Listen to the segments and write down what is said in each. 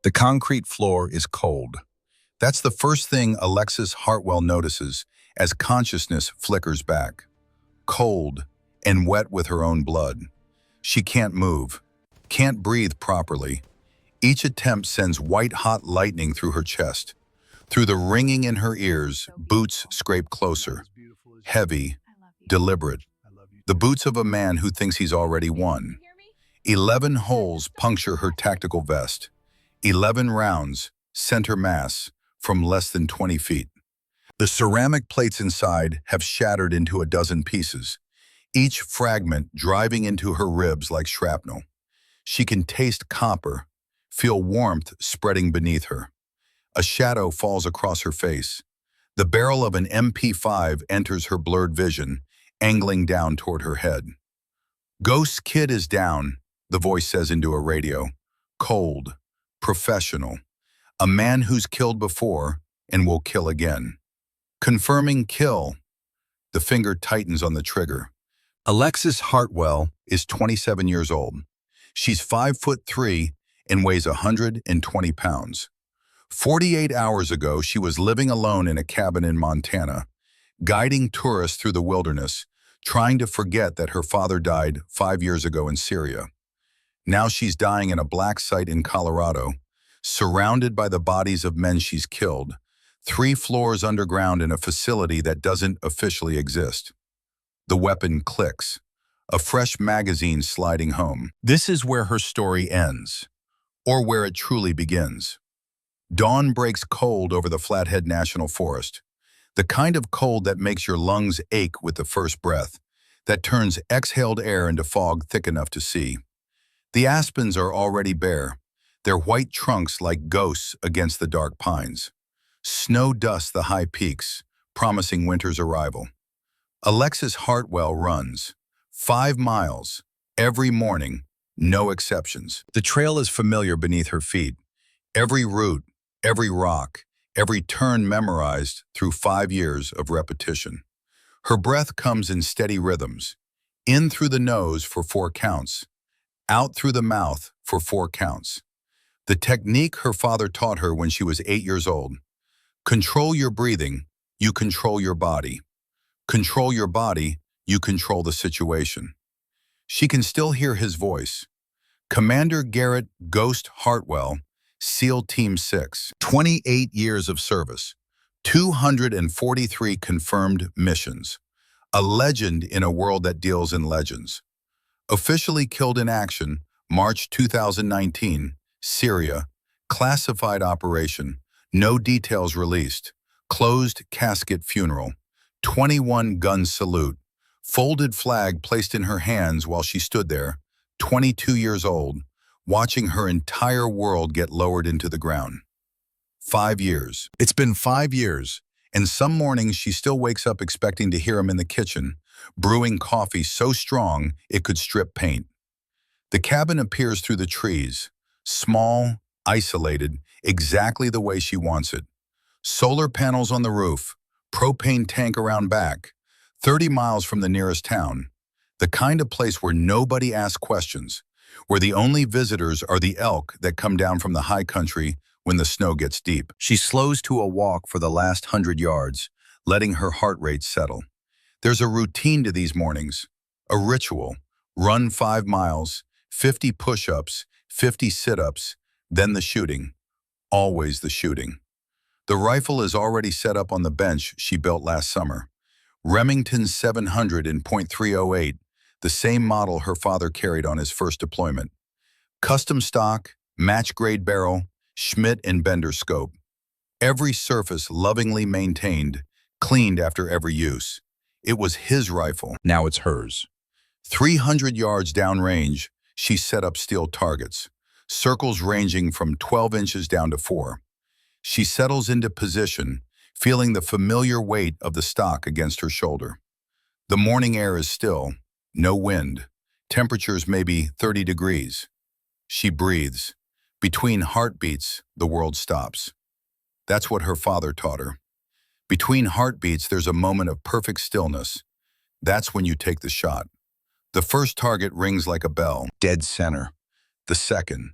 The concrete floor is cold. That's the first thing Alexis Hartwell notices as consciousness flickers back. Cold and wet with her own blood. She can't move, can't breathe properly. Each attempt sends white-hot lightning through her chest. Through the ringing in her ears, boots scrape closer. Heavy, deliberate. The boots of a man who thinks he's already won. 11 holes puncture her tactical vest. 11 rounds, center mass, from less than 20 feet. The ceramic plates inside have shattered into a dozen pieces, each fragment driving into her ribs like shrapnel. She can taste copper, feel warmth spreading beneath her. A shadow falls across her face. The barrel of an MP5 enters her blurred vision, angling down toward her head. "Ghost Kid is down," the voice says into a radio. Cold, professional. A man who's killed before and will kill again. Confirming kill. The finger tightens on the trigger. Alexis Hartwell is 27 years old. She's 5'3" and weighs 120 pounds. 48 hours ago, she was living alone in a cabin in Montana, guiding tourists through the wilderness, trying to forget that her father died 5 years ago in Syria. Now she's dying in a black site in Colorado, surrounded by the bodies of men she's killed, 3 floors underground in a facility that doesn't officially exist. The weapon clicks, a fresh magazine sliding home. This is where her story ends, or where it truly begins. Dawn breaks cold over the Flathead National Forest, the kind of cold that makes your lungs ache with the first breath, that turns exhaled air into fog thick enough to see. The aspens are already bare, their white trunks like ghosts against the dark pines. Snow dusts the high peaks, promising winter's arrival. Alexis Hartwell runs 5 miles every morning, no exceptions. The trail is familiar beneath her feet. Every route, every rock, every turn memorized through 5 years of repetition. Her breath comes in steady rhythms, in through the nose for 4 counts, out through the mouth for 4 counts. The technique her father taught her when she was 8 years old. Control your breathing, you control your body. Control your body, you control the situation. She can still hear his voice. Commander Garrett Ghost Hartwell, SEAL Team 6. 28 years of service. 243 confirmed missions. A legend in a world that deals in legends. Officially killed in action, March 2019, Syria. Classified operation. No details released. Closed casket funeral. 21 gun salute. Folded flag placed in her hands while she stood there, 22 years old, watching her entire world get lowered into the ground. 5 years. It's been 5 years, and some mornings she still wakes up expecting to hear him in the kitchen, brewing coffee so strong it could strip paint. The cabin appears through the trees, small, isolated, exactly the way she wants it. Solar panels on the roof, propane tank around back, 30 miles from the nearest town. The kind of place where nobody asks questions, where the only visitors are the elk that come down from the high country when the snow gets deep. She slows to a walk for the last 100 yards, letting her heart rate settle. There's a routine to these mornings, a ritual. Run 5 miles, 50 push-ups, 50 sit-ups, then the shooting. Always the shooting. The rifle is already set up on the bench she built last summer. Remington 700 in .308, the same model her father carried on his first deployment. Custom stock, match-grade barrel, Schmidt and Bender scope. Every surface lovingly maintained, cleaned after every use. It was his rifle. Now it's hers. 300 yards downrange, she set up steel targets, circles ranging from 12 inches down to 4. She settles into position, feeling the familiar weight of the stock against her shoulder. The morning air is still, no wind, temperatures maybe 30 degrees. She breathes. Between heartbeats, the world stops. That's what her father taught her. Between heartbeats, there's a moment of perfect stillness. That's when you take the shot. The first target rings like a bell, dead center. The second,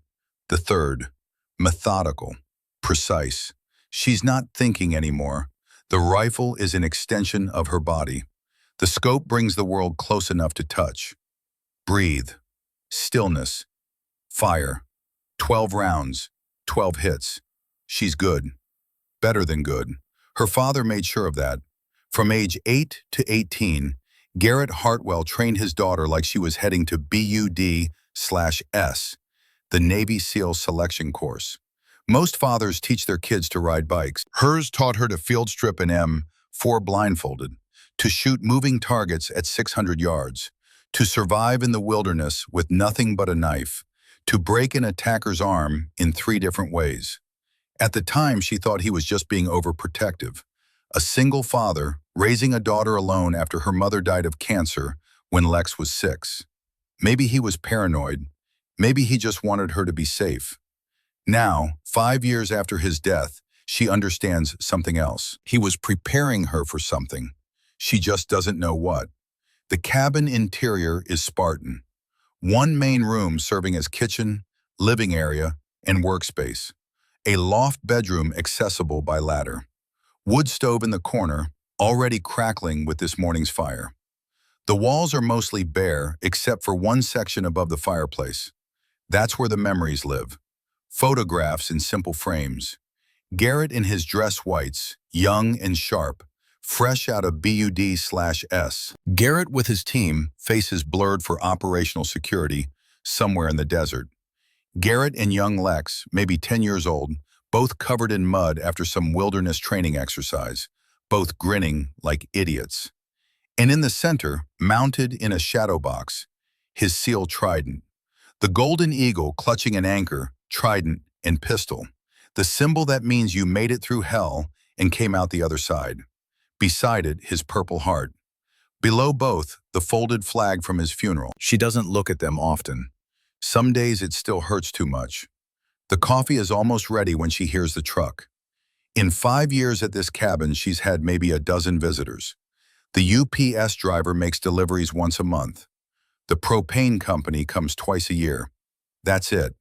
the third, methodical, precise. She's not thinking anymore. The rifle is an extension of her body. The scope brings the world close enough to touch. Breathe. Stillness. Fire. 12 rounds. 12 hits. She's good. Better than good. Her father made sure of that. From age 8 to 18, Garrett Hartwell trained his daughter like she was heading to BUD/S, the Navy SEAL selection course. Most fathers teach their kids to ride bikes. Hers taught her to field strip an M4 blindfolded, to shoot moving targets at 600 yards, to survive in the wilderness with nothing but a knife, to break an attacker's arm in 3 different ways. At the time, she thought he was just being overprotective. A single father raising a daughter alone after her mother died of cancer when Lex was 6. Maybe he was paranoid. Maybe he just wanted her to be safe. Now, 5 years after his death, she understands something else. He was preparing her for something. She just doesn't know what. The cabin interior is Spartan. One main room serving as kitchen, living area, and workspace. A loft bedroom accessible by ladder. Wood stove in the corner, already crackling with this morning's fire. The walls are mostly bare except for one section above the fireplace. That's where the memories live. Photographs in simple frames. Garrett in his dress whites, young and sharp, fresh out of BUD/S. Garrett with his team, faces blurred for operational security, somewhere in the desert. Garrett and young Lex, maybe 10 years old, both covered in mud after some wilderness training exercise, both grinning like idiots. And in the center, mounted in a shadow box, his SEAL trident. The golden eagle clutching an anchor, trident, and pistol. The symbol that means you made it through hell and came out the other side. Beside it, his purple heart. Below both, the folded flag from his funeral. She doesn't look at them often. Some days it still hurts too much. The coffee is almost ready when she hears the truck. In 5 years at this cabin, she's had maybe a dozen visitors. The UPS driver makes deliveries once a month. The propane company comes twice a year. That's it.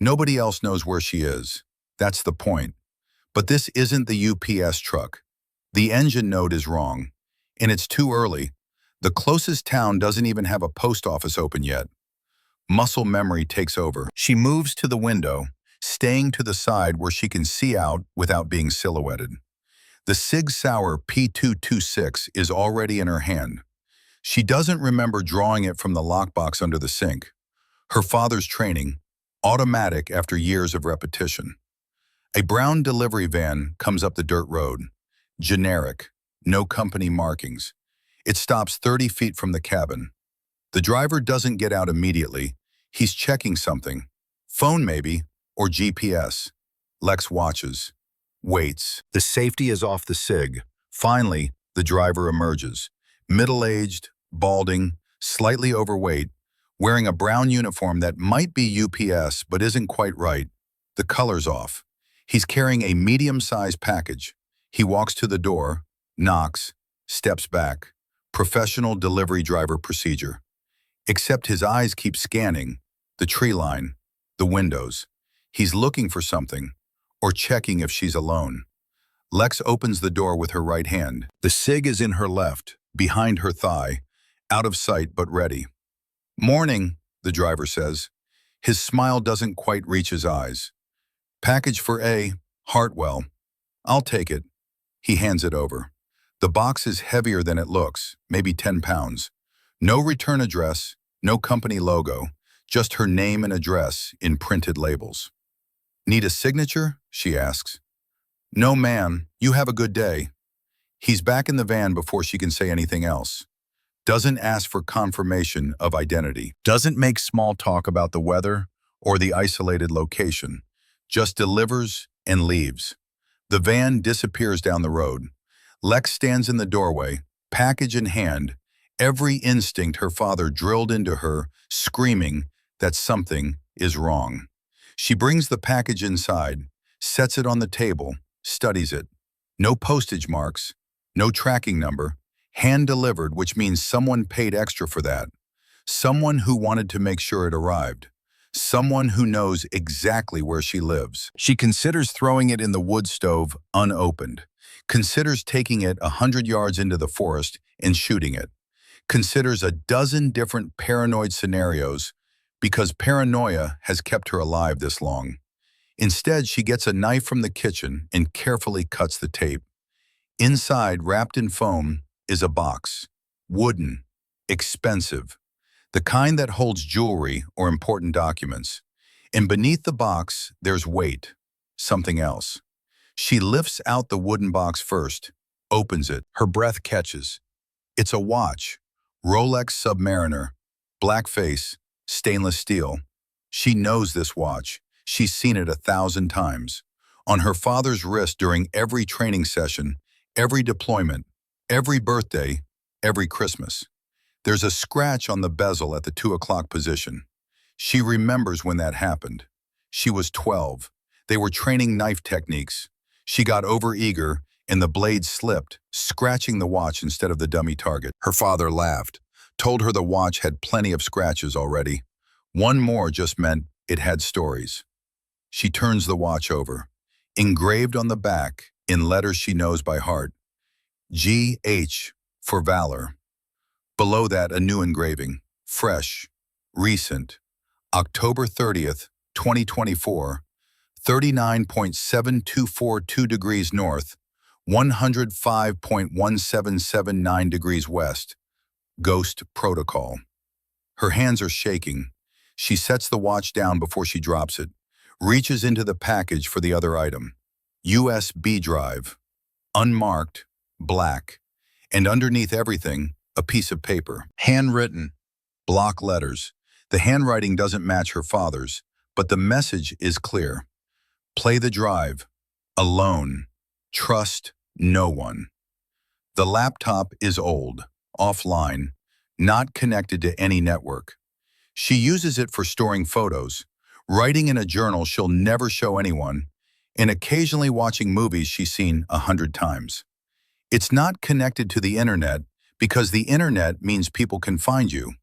Nobody else knows where she is. That's the point. But this isn't the UPS truck. The engine note is wrong. And it's too early. The closest town doesn't even have a post office open yet. Muscle memory takes over. She moves to the window, staying to the side where she can see out without being silhouetted. The Sig Sauer P226 is already in her hand. She doesn't remember drawing it from the lockbox under the sink. Her father's training, automatic after years of repetition. A brown delivery van comes up the dirt road. Generic, no company markings. It stops 30 feet from the cabin. The driver doesn't get out immediately. He's checking something. Phone maybe, or GPS. Lex watches. Waits. The safety is off the Sig. Finally, the driver emerges. Middle-aged, balding, slightly overweight, wearing a brown uniform that might be UPS but isn't quite right. The color's off. He's carrying a medium-sized package. He walks to the door, knocks, steps back. Professional delivery driver procedure. Except his eyes keep scanning the tree line, the windows. He's looking for something, or checking if she's alone. Lex opens the door with her right hand. The Sig is in her left, behind her thigh, out of sight but ready. Morning, the driver says. His smile doesn't quite reach his eyes. Package for A. Hartwell. I'll take it. He hands it over. The box is heavier than it looks, maybe 10 pounds. No return address, no company logo, just her name and address in printed labels. Need a signature? She asks. No, ma'am. You have a good day. He's back in the van before she can say anything else. Doesn't ask for confirmation of identity. Doesn't make small talk about the weather or the isolated location. Just delivers and leaves. The van disappears down the road. Lex stands in the doorway, package in hand, every instinct her father drilled into her, screaming that something is wrong. She brings the package inside, sets it on the table, studies it. No postage marks, no tracking number, hand-delivered, which means someone paid extra for that. Someone who wanted to make sure it arrived. Someone who knows exactly where she lives. She considers throwing it in the wood stove unopened. Considers taking it 100 yards into the forest and shooting it. Considers a dozen different paranoid scenarios because paranoia has kept her alive this long. Instead, she gets a knife from the kitchen and carefully cuts the tape. Inside, wrapped in foam, is a box. Wooden. Expensive. The kind that holds jewelry or important documents. And beneath the box, there's weight. Something else. She lifts out the wooden box first, opens it. Her breath catches. It's a watch. Rolex Submariner. Black face. Stainless steel. She knows this watch. She's seen it 1,000 times. On her father's wrist during every training session, every deployment, every birthday, every Christmas. There's a scratch on the bezel at the 2 o'clock position. She remembers when that happened. She was 12. They were training knife techniques. She got overeager and the blade slipped, scratching the watch instead of the dummy target. Her father laughed, told her the watch had plenty of scratches already. One more just meant it had stories. She turns the watch over. Engraved on the back, in letters she knows by heart, G.H. for Valor. Below that, a new engraving, fresh, recent, October 30th, 2024, 39.7242 degrees north, 105.1779 degrees west. Ghost Protocol. Her hands are shaking. She sets the watch down before she drops it, reaches into the package for the other item. USB drive. Unmarked, black. And underneath everything, a piece of paper. Handwritten. Block letters. The handwriting doesn't match her father's, but the message is clear. Play the drive. Alone. Trust no one. The laptop is old, offline, not connected to any network. She uses it for storing photos, writing in a journal she'll never show anyone, and occasionally watching movies she's seen 100 times. It's not connected to the internet because the internet means people can find you.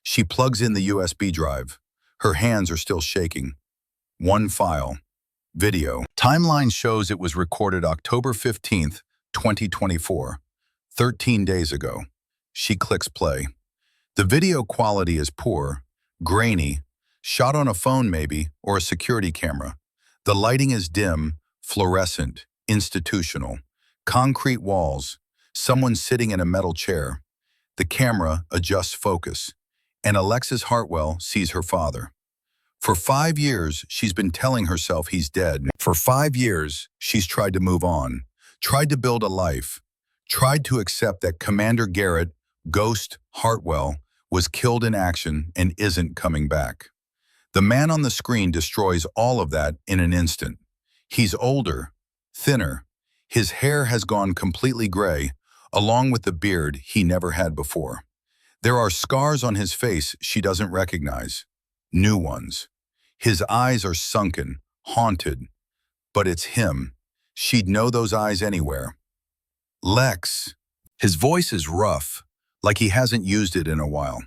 She plugs in the USB drive. Her hands are still shaking. One file. Video. Timeline shows it was recorded October 15th, 2024, 13 days ago. She clicks play. The video quality is poor, grainy, shot on a phone maybe, or a security camera. The lighting is dim, fluorescent, institutional. Concrete walls, someone sitting in a metal chair. The camera adjusts focus, and Alexis Hartwell sees her father. For 5 years, she's been telling herself he's dead. For 5 years, she's tried to move on, tried to build a life, tried to accept that Commander Garrett, Ghost Hartwell, was killed in action and isn't coming back. The man on the screen destroys all of that in an instant. He's older, thinner. His hair has gone completely gray, along with the beard he never had before. There are scars on his face she doesn't recognize. New ones. His eyes are sunken, haunted. But it's him. She'd know those eyes anywhere. Lex. His voice is rough, like he hasn't used it in a while.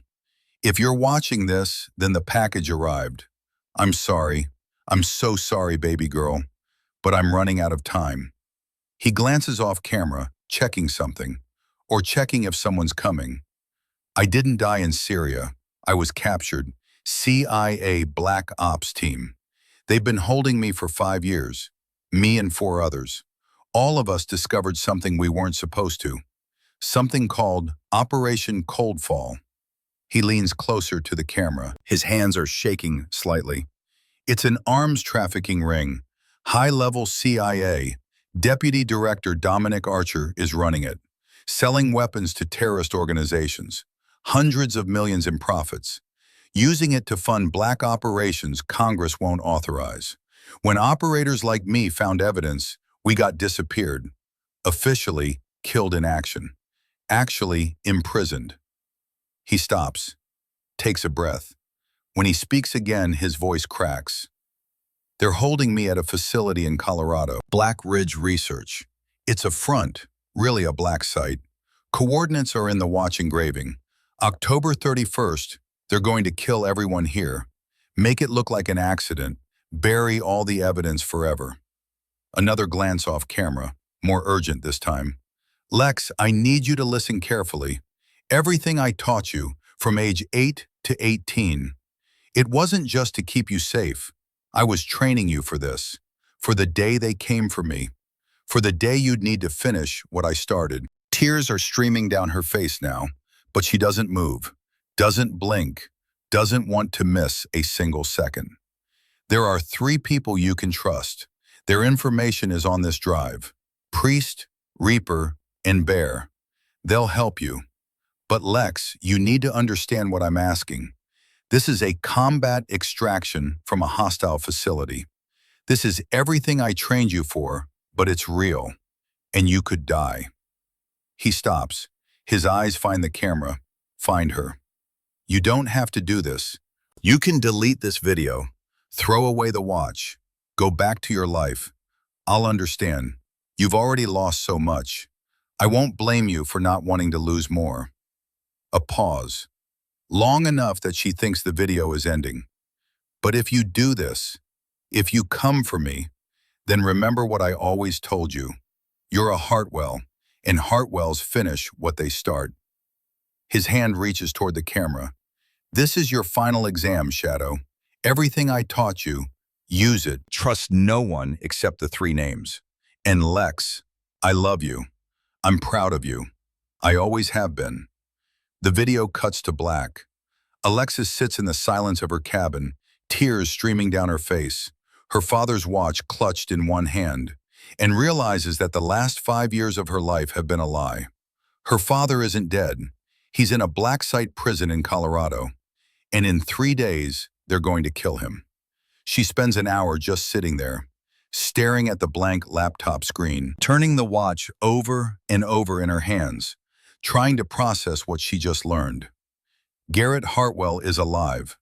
If you're watching this, then the package arrived. I'm sorry. I'm so sorry, baby girl. But I'm running out of time. He glances off camera, checking something, or checking if someone's coming. I didn't die in Syria. I was captured. CIA Black Ops team. They've been holding me for 5 years. Me and 4 others. All of us discovered something we weren't supposed to. Something called Operation Coldfall. He leans closer to the camera. His hands are shaking slightly. It's an arms trafficking ring. High-level CIA. Deputy Director Dominic Archer is running it, selling weapons to terrorist organizations. Hundreds of millions in profits. Using it to fund black operations Congress won't authorize. When operators like me found evidence, we got disappeared. Officially, killed in action. Actually, imprisoned. He stops, takes a breath. When he speaks again, his voice cracks. They're holding me at a facility in Colorado, Black Ridge Research. It's a front, really a black site. Coordinates are in the watch engraving. October 31st, they're going to kill everyone here. Make it look like an accident. Bury all the evidence forever. Another glance off camera, more urgent this time. Lex, I need you to listen carefully. Everything I taught you, from age 8 to 18, it wasn't just to keep you safe. I was training you for this, for the day they came for me, for the day you'd need to finish what I started. Tears are streaming down her face now, but she doesn't move, doesn't blink, doesn't want to miss a single second. There are 3 people you can trust. Their information is on this drive. Priest, Reaper, and Bear. They'll help you. But Lex, you need to understand what I'm asking. This is a combat extraction from a hostile facility. This is everything I trained you for, but it's real. And you could die. He stops. His eyes find the camera. Find her. You don't have to do this. You can delete this video. Throw away the watch. Go back to your life. I'll understand. You've already lost so much. I won't blame you for not wanting to lose more. A pause. Long enough that she thinks the video is ending. But if you do this, if you come for me, then remember what I always told you. You're a Hartwell, and Hartwells finish what they start. His hand reaches toward the camera. This is your final exam, Shadow. Everything I taught you, use it. Trust no one except the 3 names. And Lex, I love you. I'm proud of you. I always have been. The video cuts to black. Alexis sits in the silence of her cabin, tears streaming down her face, her father's watch clutched in one hand, and realizes that the last 5 years of her life have been a lie. Her father isn't dead. He's in a black site prison in Colorado, and in 3 days, they're going to kill him. She spends an hour just sitting there, staring at the blank laptop screen, turning the watch over and over in her hands, trying to process what she just learned. Garrett Hartwell is alive.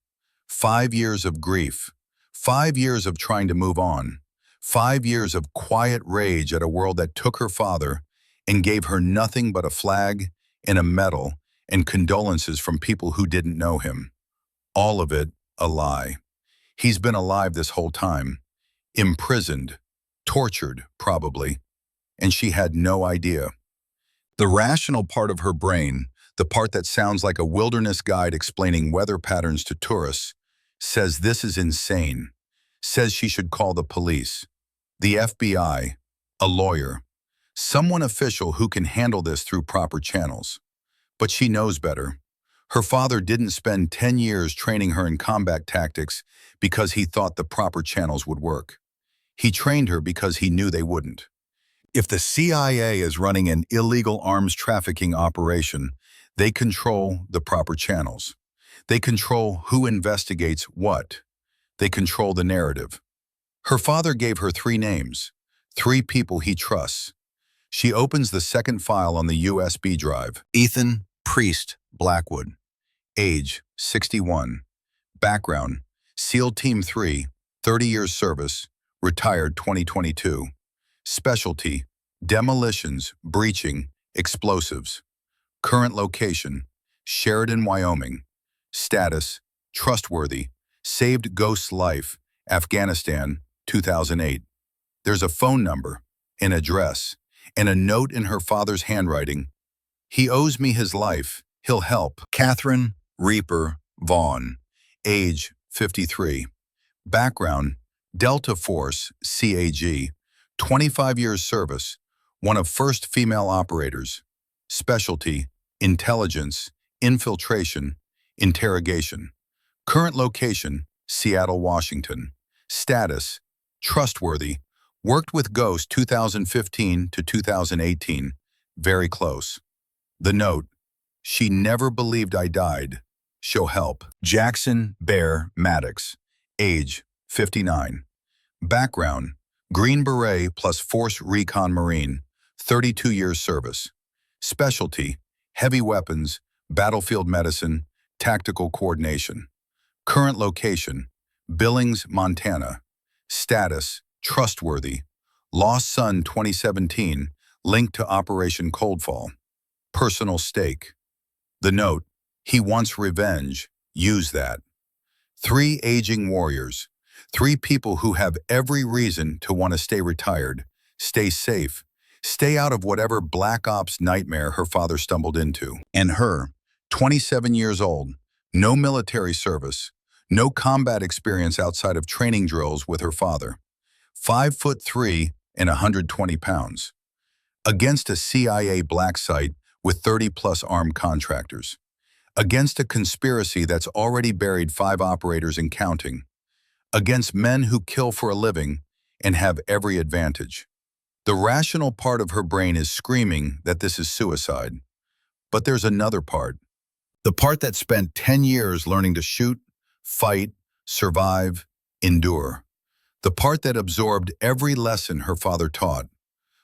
5 years of grief. 5 years of trying to move on. 5 years of quiet rage at a world that took her father and gave her nothing but a flag and a medal and condolences from people who didn't know him. All of it a lie. He's been alive this whole time. Imprisoned. Tortured, probably. And she had no idea. The rational part of her brain, the part that sounds like a wilderness guide explaining weather patterns to tourists, says this is insane, says she should call the police, the FBI, a lawyer, someone official who can handle this through proper channels. But she knows better. Her father didn't spend 10 years training her in combat tactics because he thought the proper channels would work. He trained her because he knew they wouldn't. If the CIA is running an illegal arms trafficking operation, they control the proper channels. They control who investigates what. They control the narrative. Her father gave her 3 names, 3 people he trusts. She opens the second file on the USB drive. Ethan Priest Blackwood. Age, 61. Background, SEAL Team 3, 30 years service, retired 2022. Specialty, demolitions, breaching, explosives. Current location, Sheridan, Wyoming. Status, trustworthy, saved ghost's life, Afghanistan, 2008. There's a phone number, an address, and a note in her father's handwriting. He owes me his life. He'll help. Catherine Reaper Vaughn. Age, 53. Background, Delta Force, CAG. 25 years service. One of first female operators. Specialty, intelligence, infiltration, interrogation. Current location, Seattle, Washington. Status, trustworthy. Worked with Ghost 2015 to 2018. Very close. The note, she never believed I died. She'll help. Jackson Bear Maddox. Age, 59. Background, Green Beret plus Force Recon Marine. 32 years service. Specialty, heavy weapons, battlefield medicine, tactical coordination. Current location, Billings, Montana. Status, trustworthy. Lost son 2017, linked to Operation Coldfall. Personal stake. The note, he wants revenge, use that. Three aging warriors. Three people who have every reason to want to stay retired, stay safe, stay out of whatever black ops nightmare her father stumbled into. And her, 27 years old, no military service, no combat experience outside of training drills with her father. 5'3" and 120 pounds. Against a CIA black site with 30-plus armed contractors. Against a conspiracy that's already buried 5 operators and counting. Against men who kill for a living and have every advantage. The rational part of her brain is screaming that this is suicide. But there's another part. The part that spent 10 years learning to shoot, fight, survive, endure. The part that absorbed every lesson her father taught.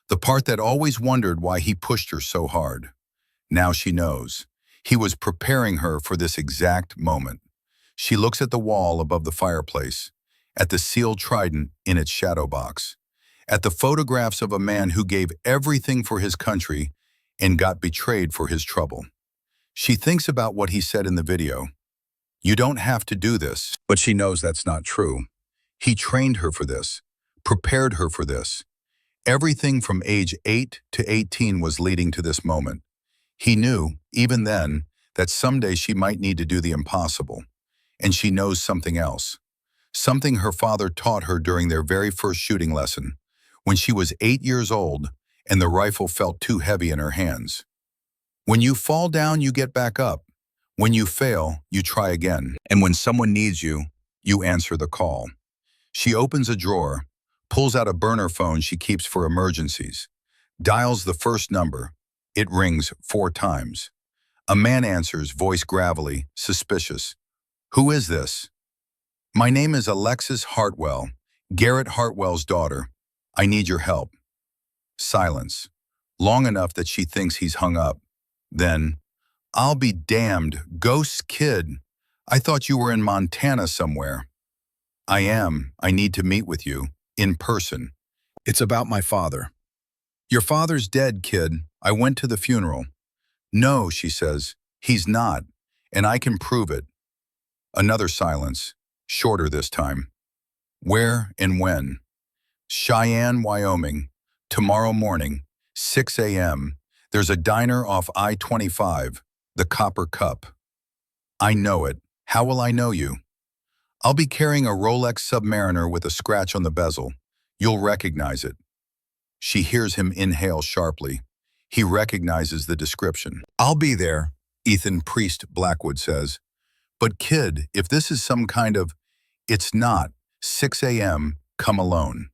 The part that always wondered why he pushed her so hard. Now she knows. He was preparing her for this exact moment. She looks at the wall above the fireplace, at the sealed trident in its shadow box, at the photographs of a man who gave everything for his country and got betrayed for his trouble. She thinks about what he said in the video. You don't have to do this. But she knows that's not true. He trained her for this, prepared her for this. Everything from age 8 to 18 was leading to this moment. He knew, even then, that someday she might need to do the impossible. And she knows something else. Something her father taught her during their very first shooting lesson, when she was 8 years old and the rifle felt too heavy in her hands. When you fall down, you get back up. When you fail, you try again. And when someone needs you, you answer the call. She opens a drawer, pulls out a burner phone she keeps for emergencies, dials the first number. It rings 4 times. A man answers, voice gravelly, suspicious. Who is this? My name is Alexis Hartwell, Garrett Hartwell's daughter. I need your help. Silence. Long enough that she thinks he's hung up. Then, I'll be damned, ghost kid. I thought you were in Montana somewhere. I am. I need to meet with you, in person. It's about my father. Your father's dead, kid. I went to the funeral. No, she says, he's not, and I can prove it. Another silence, shorter this time. Where and when? Cheyenne, Wyoming. Tomorrow morning, 6 a.m. There's a diner off I-25, the Copper Cup. I know it. How will I know you? I'll be carrying a Rolex Submariner with a scratch on the bezel. You'll recognize it. She hears him inhale sharply. He recognizes the description. I'll be there, Ethan Priest Blackwood says. But kid, if this is some kind of, it's not, 6 a.m., come alone.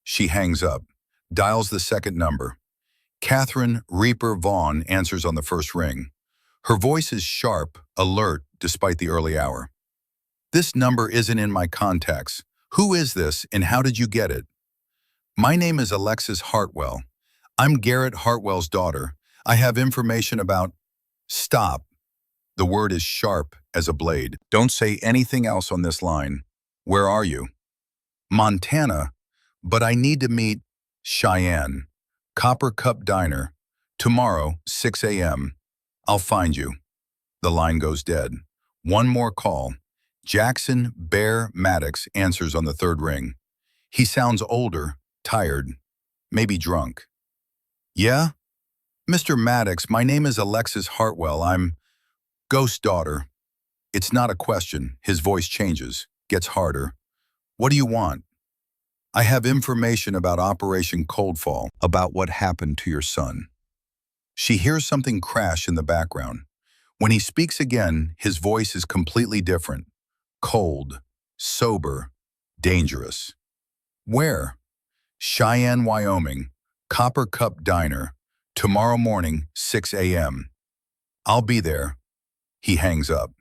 She hangs up, dials the second number. Catherine Reaper Vaughn answers on the first ring. Her voice is sharp, alert, despite the early hour. This number isn't in my contacts. Who is this and how did you get it? My name is Alexis Hartwell. I'm Garrett Hartwell's daughter. I have information about... Stop. The word is sharp as a blade. Don't say anything else on this line. Where are you? Montana, but I need to meet Cheyenne. Copper Cup Diner. Tomorrow, 6 a.m. I'll find you. The line goes dead. One more call. Jackson Bear Maddox answers on the third ring. He sounds older, tired, maybe drunk. Yeah? Mr. Maddox, my name is Alexis Hartwell. I'm Ghost daughter. It's not a question. His voice changes, gets harder. What do you want? I have information about Operation Coldfall, about what happened to your son. She hears something crash in the background. When he speaks again, his voice is completely different. Cold, sober, dangerous. Where? Cheyenne, Wyoming. Copper Cup Diner. Tomorrow morning, 6 a.m. I'll be there. He hangs up.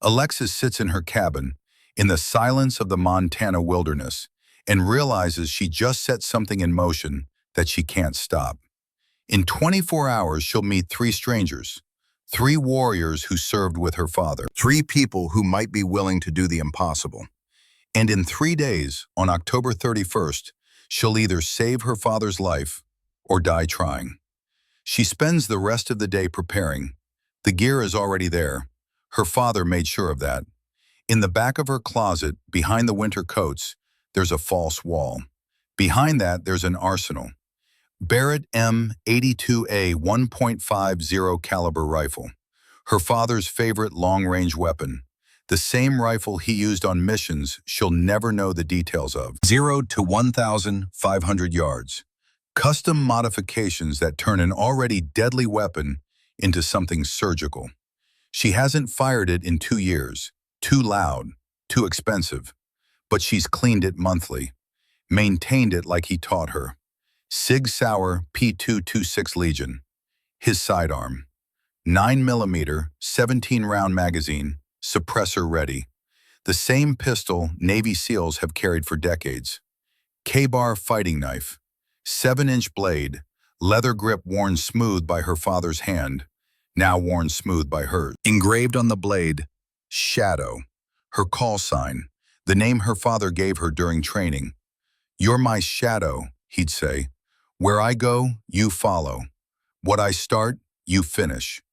Alexis sits in her cabin, in the silence of the Montana wilderness, and realizes she just set something in motion that she can't stop. In 24 hours, she'll meet 3 strangers, 3 warriors who served with her father, 3 people who might be willing to do the impossible. And in 3 days, on October 31st, she'll either save her father's life or die trying. She spends the rest of the day preparing. The gear is already there. Her father made sure of that. In the back of her closet, behind the winter coats, there's a false wall. Behind that, there's an arsenal. Barrett M82A 1.50 caliber rifle. Her father's favorite long-range weapon. The same rifle he used on missions she'll never know the details of. 0 to 1,500 yards. Custom modifications that turn an already deadly weapon into something surgical. She hasn't fired it in 2 years. Too loud, too expensive. But she's cleaned it monthly. Maintained it like he taught her. Sig Sauer P226 Legion. His sidearm. 9mm, 17-round magazine, suppressor ready. The same pistol Navy SEALs have carried for decades. K-bar fighting knife. 7-inch blade, leather grip worn smooth by her father's hand, now worn smooth by hers. Engraved on the blade, Shadow, her call sign, the name her father gave her during training. "You're my shadow," he'd say. "Where I go, you follow. What I start, you finish."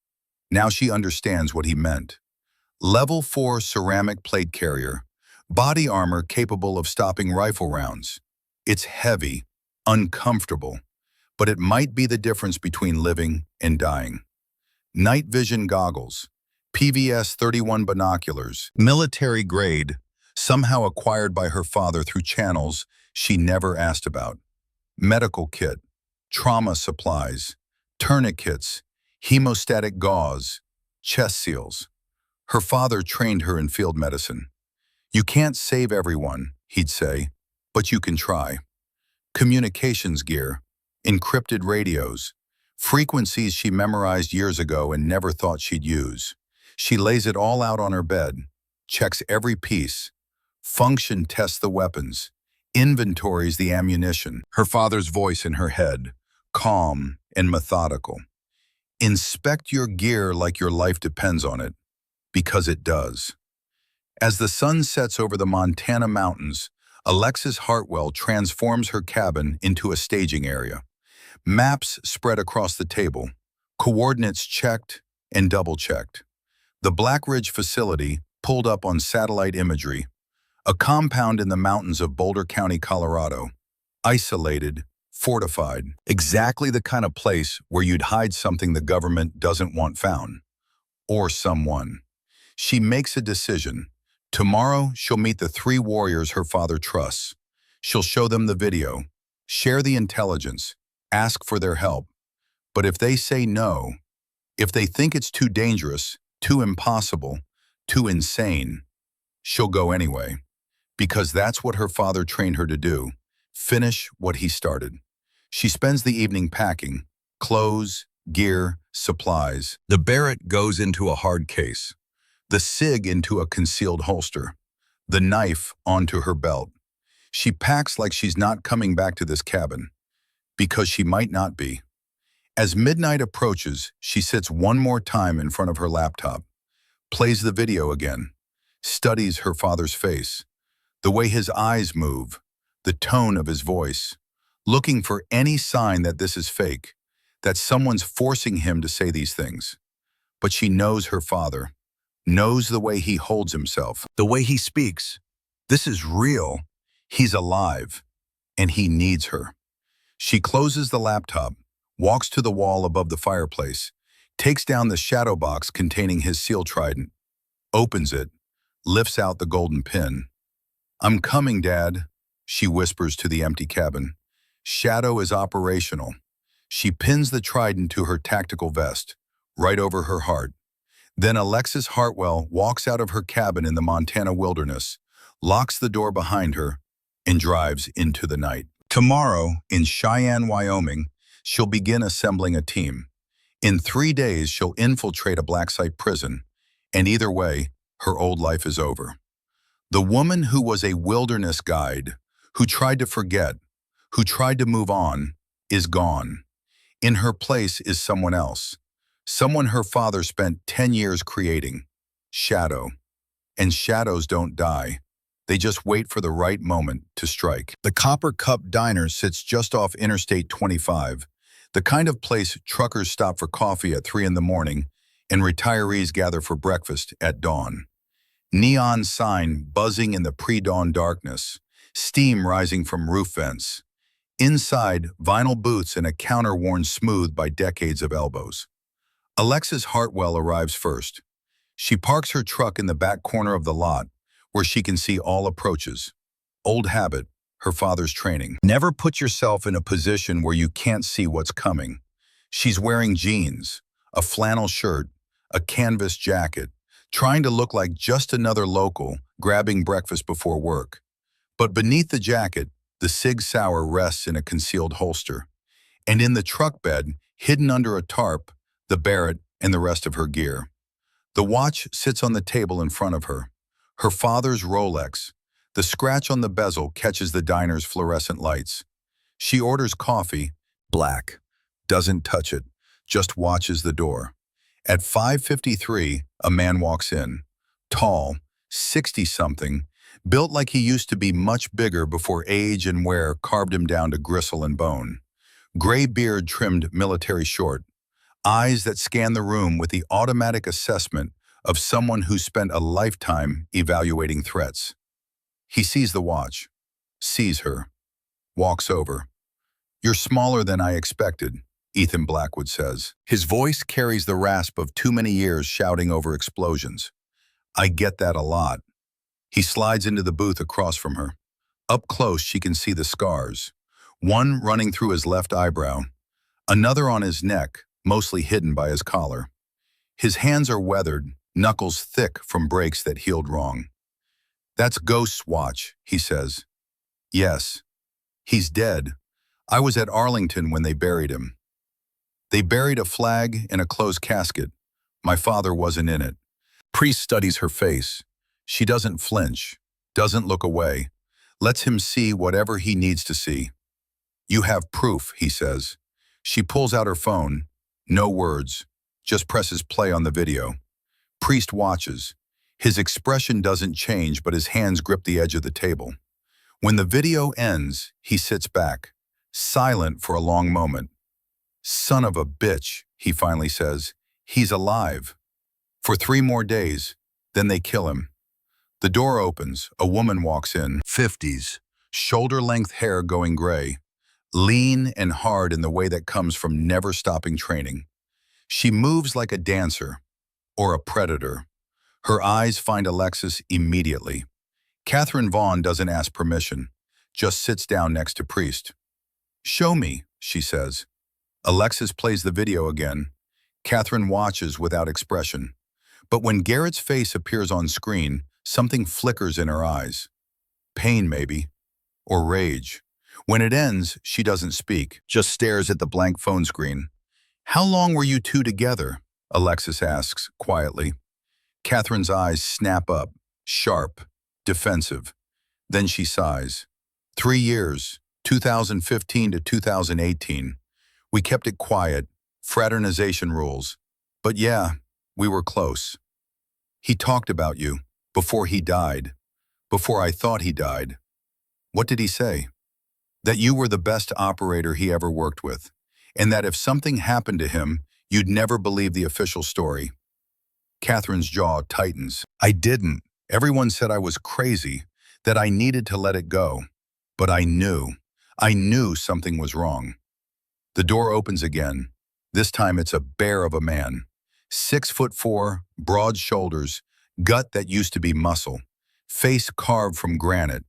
Now she understands what he meant. Level 4 ceramic plate carrier, body armor capable of stopping rifle rounds. It's heavy, uncomfortable, but it might be the difference between living and dying. Night vision goggles, PVS 31 binoculars, military grade, somehow acquired by her father through channels she never asked about. Medical kit, trauma supplies, tourniquets, hemostatic gauze, chest seals. Her father trained her in field medicine. "You can't save everyone," he'd say, "but you can try." Communications gear, encrypted radios, frequencies she memorized years ago and never thought she'd use. She lays it all out on her bed, checks every piece, function tests the weapons, inventories the ammunition. Her father's voice in her head, calm and methodical. "Inspect your gear like your life depends on it, because it does." As the sun sets over the Montana mountains, Alexis Hartwell transforms her cabin into a staging area. Maps spread across the table, coordinates checked and double-checked. The Black Ridge facility pulled up on satellite imagery, a compound in the mountains of Boulder County, Colorado. Isolated, fortified, exactly the kind of place where you'd hide something the government doesn't want found. Or someone. She makes a decision. Tomorrow, she'll meet the 3 warriors her father trusts. She'll show them the video, share the intelligence, ask for their help. But if they say no, if they think it's too dangerous, too impossible, too insane, she'll go anyway. Because that's what her father trained her to do, finish what he started. She spends the evening packing, clothes, gear, supplies. The Barrett goes into a hard case. The SIG into a concealed holster, the knife onto her belt. She packs like she's not coming back to this cabin, because she might not be. As midnight approaches, she sits one more time in front of her laptop, plays the video again, studies her father's face, the way his eyes move, the tone of his voice, looking for any sign that this is fake, that someone's forcing him to say these things. But she knows her father. Knows the way he holds himself, the way he speaks. This is real. He's alive, and he needs her. She closes the laptop, walks to the wall above the fireplace, takes down the shadow box containing his SEAL trident, opens it, lifts out the golden pin. "I'm coming, Dad," she whispers to the empty cabin. Shadow is operational. She pins the trident to her tactical vest, right over her heart. Then Alexis Hartwell walks out of her cabin in the Montana wilderness, locks the door behind her, and drives into the night. Tomorrow, in Cheyenne, Wyoming, she'll begin assembling a team. In 3 days, she'll infiltrate a black site prison, and either way, her old life is over. The woman who was a wilderness guide, who tried to forget, who tried to move on, is gone. In her place is someone else. Someone her father spent 10 years creating, Shadow. And shadows don't die. They just wait for the right moment to strike. The Copper Cup Diner sits just off Interstate 25, the kind of place truckers stop for coffee at 3 in the morning and retirees gather for breakfast at dawn. Neon sign buzzing in the pre-dawn darkness, steam rising from roof vents. Inside, vinyl boots and a counter worn smooth by decades of elbows. Alexis Hartwell arrives first. She parks her truck in the back corner of the lot, where she can see all approaches. Old habit, her father's training. Never put yourself in a position where you can't see what's coming. She's wearing jeans, a flannel shirt, a canvas jacket, trying to look like just another local, grabbing breakfast before work. But beneath the jacket, the Sig Sauer rests in a concealed holster. And in the truck bed, hidden under a tarp, the Barrett and the rest of her gear. The watch sits on the table in front of her. Her father's Rolex. The scratch on the bezel catches the diner's fluorescent lights. She orders coffee, black, doesn't touch it, just watches the door. At 5:53, a man walks in. Tall, 60-something, built like he used to be much bigger before age and wear carved him down to gristle and bone. Gray beard trimmed military short. Eyes that scan the room with the automatic assessment of someone who spent a lifetime evaluating threats. He sees the watch, sees her, walks over. "You're smaller than I expected," Ethan Blackwood says. His voice carries the rasp of too many years shouting over explosions. "I get that a lot." He slides into the booth across from her. Up close, she can see the scars. One running through his left eyebrow, another on his neck, mostly hidden by his collar. His hands are weathered, knuckles thick from breaks that healed wrong. "That's Ghost's watch," he says. "Yes. He's dead. I was at Arlington when they buried him. They buried a flag in a closed casket. My father wasn't in it." Priest studies her face. She doesn't flinch, doesn't look away, lets him see whatever he needs to see. "You have proof," he says. She pulls out her phone. No words, just presses play on the video. Priest watches. His expression doesn't change, but his hands grip the edge of the table. When the video ends, he sits back, silent for a long moment. "Son of a bitch," he finally says. "He's alive." For 3 more days, then they kill him. The door opens, a woman walks in, 50s, shoulder-length hair going gray, lean and hard in the way that comes from never stopping training. She moves like a dancer, or a predator. Her eyes find Alexis immediately. Catherine Vaughn doesn't ask permission, just sits down next to Priest. "Show me," she says. Alexis plays the video again. Catherine watches without expression. But when Garrett's face appears on screen, something flickers in her eyes. Pain, maybe, or rage. When it ends, she doesn't speak, just stares at the blank phone screen. "How long were you two together?" Alexis asks, quietly. Catherine's eyes snap up, sharp, defensive. Then she sighs. 3 years, 2015 to 2018. We kept it quiet, fraternization rules. But yeah, we were close. He talked about you, before he died, before I thought he died. What did he say? That you were the best operator he ever worked with, and that if something happened to him, you'd never believe the official story. Catherine's jaw tightens. I didn't. Everyone said I was crazy, that I needed to let it go. But I knew something was wrong. The door opens again. This time it's a bear of a man. 6'4", broad shoulders, gut that used to be muscle, face carved from granite,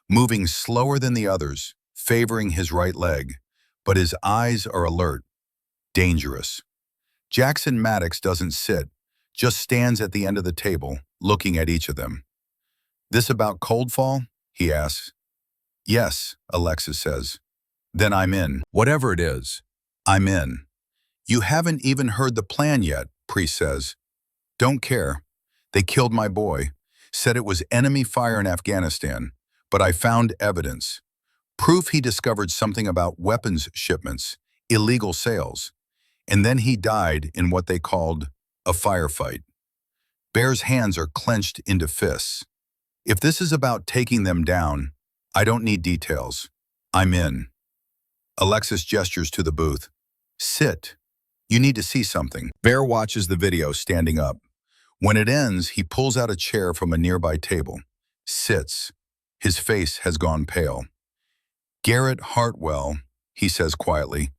moving slower than the others, favoring his right leg, but his eyes are alert, dangerous. Jackson Maddox doesn't sit, just stands at the end of the table, looking at each of them. "This about Coldfall?" he asks. "Yes," Alexis says. "Then I'm in. Whatever it is, I'm in." "You haven't even heard the plan yet," Priest says. "Don't care. They killed my boy. Said it was enemy fire in Afghanistan, but I found evidence. Proof he discovered something about weapons shipments, illegal sales. And then he died in what they called a firefight." Bear's hands are clenched into fists. "If this is about taking them down, I don't need details. I'm in." Alexis gestures to the booth. "Sit. You need to see something." Bear watches the video standing up. When it ends, he pulls out a chair from a nearby table, sits. His face has gone pale. Garrett Hartwell, he says quietly.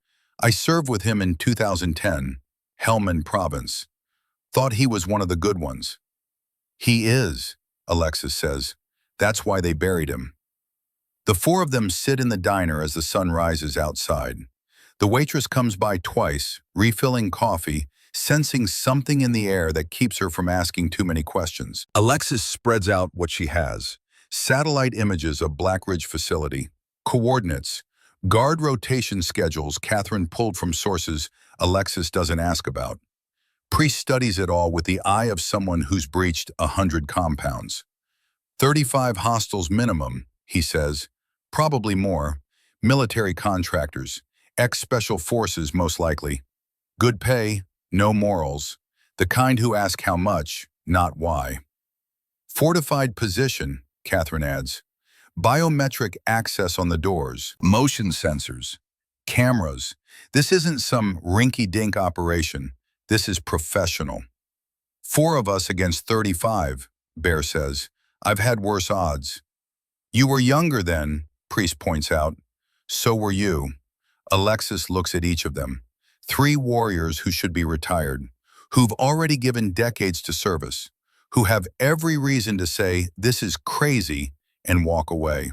I served with him in 2010, Helmand Province. Thought he was one of the good ones. He is, Alexis says. That's why they buried him. The four of them sit in the diner as the sun rises outside. The waitress comes by twice, refilling coffee, sensing something in the air that keeps her from asking too many questions. Alexis spreads out what she has. Satellite images of Black Ridge facility, coordinates, guard rotation schedules Catherine pulled from sources Alexis doesn't ask about. Priest studies it all with the eye of someone who's breached 100 compounds. 35 hostiles minimum, he says, probably more. Military contractors, ex-special forces most likely. Good pay, no morals. The kind who ask how much, not why. Fortified position, Catherine adds. Biometric access on the doors, motion sensors, cameras. This isn't some rinky-dink operation. This is professional. 4 of us against 35, Bear says. I've had worse odds. You were younger then, Priest points out. So were you. Alexis looks at each of them. 3 warriors who should be retired, who've already given decades to service, who have every reason to say this is crazy and walk away.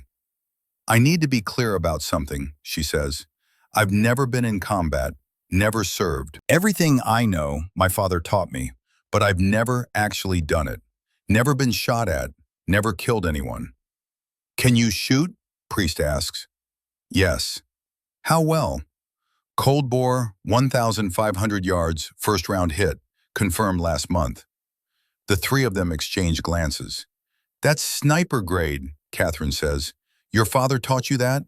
I need to be clear about something, she says. I've never been in combat, never served. Everything I know, my father taught me, but I've never actually done it. Never been shot at, never killed anyone. Can you shoot? Priest asks. Yes. How well? Cold bore, 1,500 yards, first round hit, confirmed last month. The 3 of them exchange glances. That's sniper grade, Catherine says. Your father taught you that?